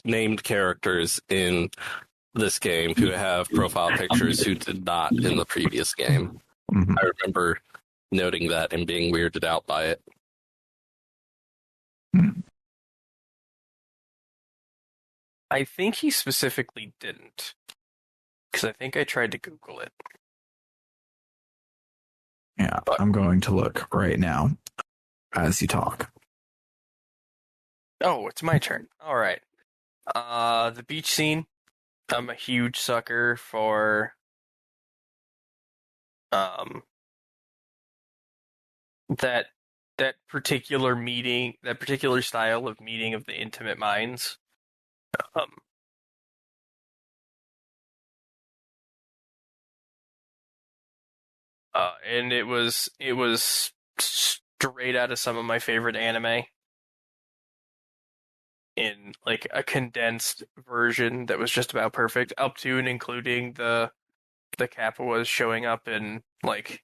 named characters in this game who have profile pictures who did not in the previous game. Mm-hmm. I remember noting that and being weirded out by it. I think he specifically didn't, because I think I tried to Google it. Yeah, I'm going to look right now as you talk. Oh, it's my turn. All right. The beach scene. I'm a huge sucker for that particular meeting, that particular style of meeting of the intimate minds. And it was straight out of some of my favorite anime, in like a condensed version that was just about perfect, up to and including the Kappas showing up and like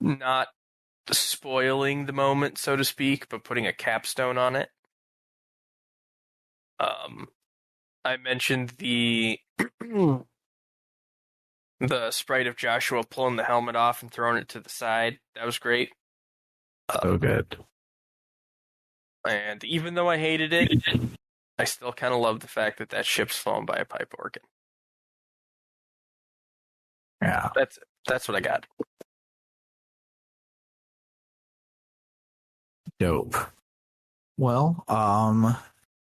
not spoiling the moment, so to speak, but putting a capstone on it. I mentioned the the sprite of Joshua pulling the helmet off and throwing it to the side. That was great. So good. And even though I hated it, I still kind of love the fact that ship's flown by a pipe organ. Yeah. That's what I got. Dope. Well,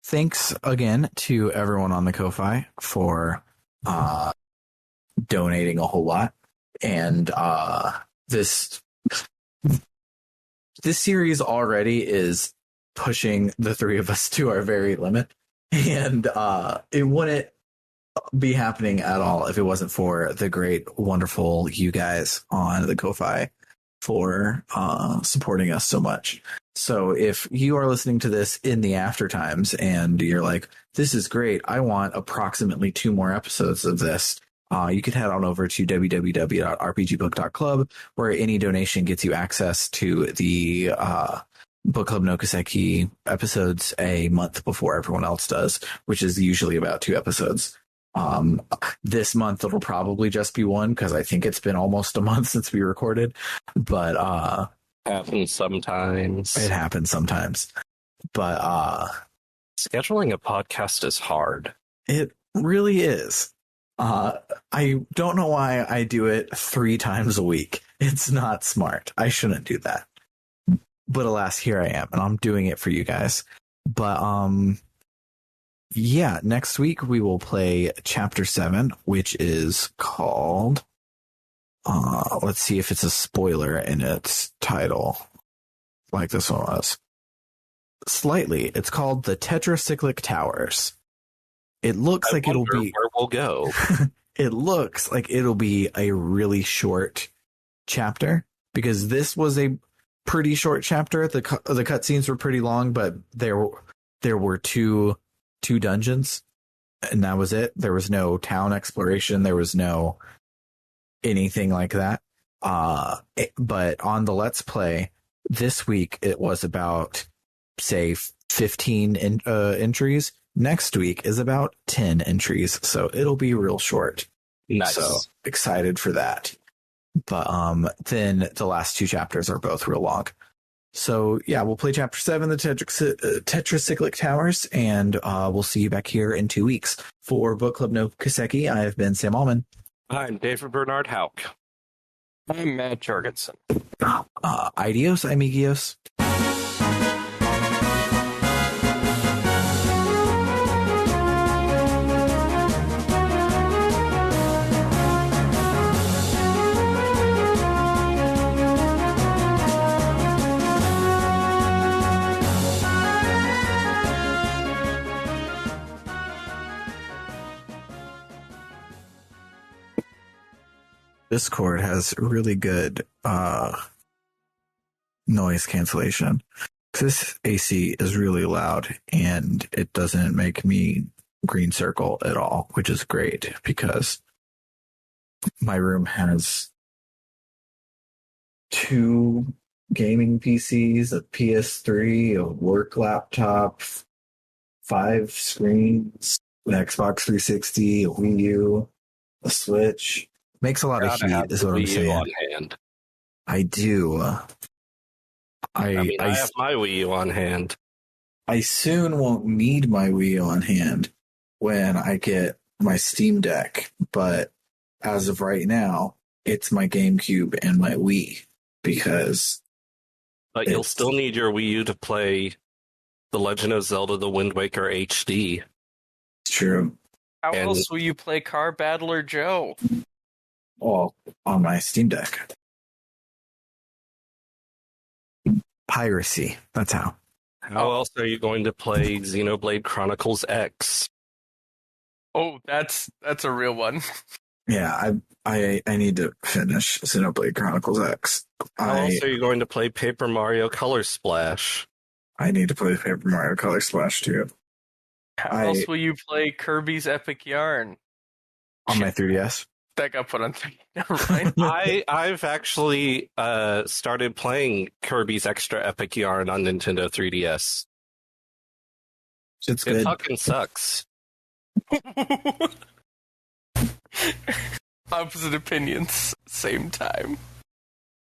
thanks again to everyone on the Ko-Fi for donating a whole lot. And this series already is pushing the three of us to our very limit. And it wouldn't be happening at all if it wasn't for the great, wonderful you guys on the Ko-Fi for supporting us so much. So if you are listening to this in the after times and you're like, this is great, I want approximately 2 more episodes of this, you can head on over to www.rpgbook.club, where any donation gets you access to the Book Club no Kiseki episodes a month before everyone else does, which is usually about 2 episodes. This month it'll probably just be one because I think it's been almost a month since we recorded. But Happens sometimes. it happens sometimes. But scheduling a podcast is hard. it really is. I don't know why I do it 3 times a week. It's not smart. I shouldn't do that. But alas, here I am, and I'm doing it for you guys. But yeah, next week we will play Chapter 7, which is called let's see if it's a spoiler in its title, like this one was. Slightly. It's called The Tetracyclic Towers. It looks like it'll be where we'll go. It looks like it'll be a really short chapter because this was a pretty short chapter. The cutscenes were pretty long, but there were two dungeons, and that was it. There was no town exploration. There was no anything like that. But on the Let's Play this week, it was about, say, 15 entries. Next week is about 10 entries, so it'll be real short. Nice. So excited for that. But then the last 2 chapters are both real long. So yeah, we'll play Chapter 7, the Tetracyclic Towers, and we'll see you back here in 2 weeks. For Book Club No Kiseki, I have been Sam Allman. I'm David Bernard Hauk. I'm Matt Jorgensen. Adios, amigos. Discord has really good noise cancellation. This AC is really loud and it doesn't make me green circle at all, which is great because my room has 2 gaming PCs, a PS3, a work laptop, 5 screens, an Xbox 360, a Wii U, a Switch. Makes a lot of heat, is what I'm saying. On hand. I do. I have my Wii U on hand. I soon won't need my Wii U on hand when I get my Steam Deck, but as of right now, it's my GameCube and my Wii because. But you'll still need your Wii U to play The Legend of Zelda: The Wind Waker HD. It's true. How else will you play Car Battler Joe? Well, on my Steam Deck. Piracy. That's how. How else are you going to play Xenoblade Chronicles X? Oh, that's a real one. Yeah, I need to finish Xenoblade Chronicles X. How else are you going to play Paper Mario Color Splash? I need to play Paper Mario Color Splash too. How else will you play Kirby's Epic Yarn? On my 3DS? That got put on 3. Never mind. I've actually started playing Kirby's Extra Epic Yarn on Nintendo 3DS. It's good. It fucking sucks. Opposite opinions, same time.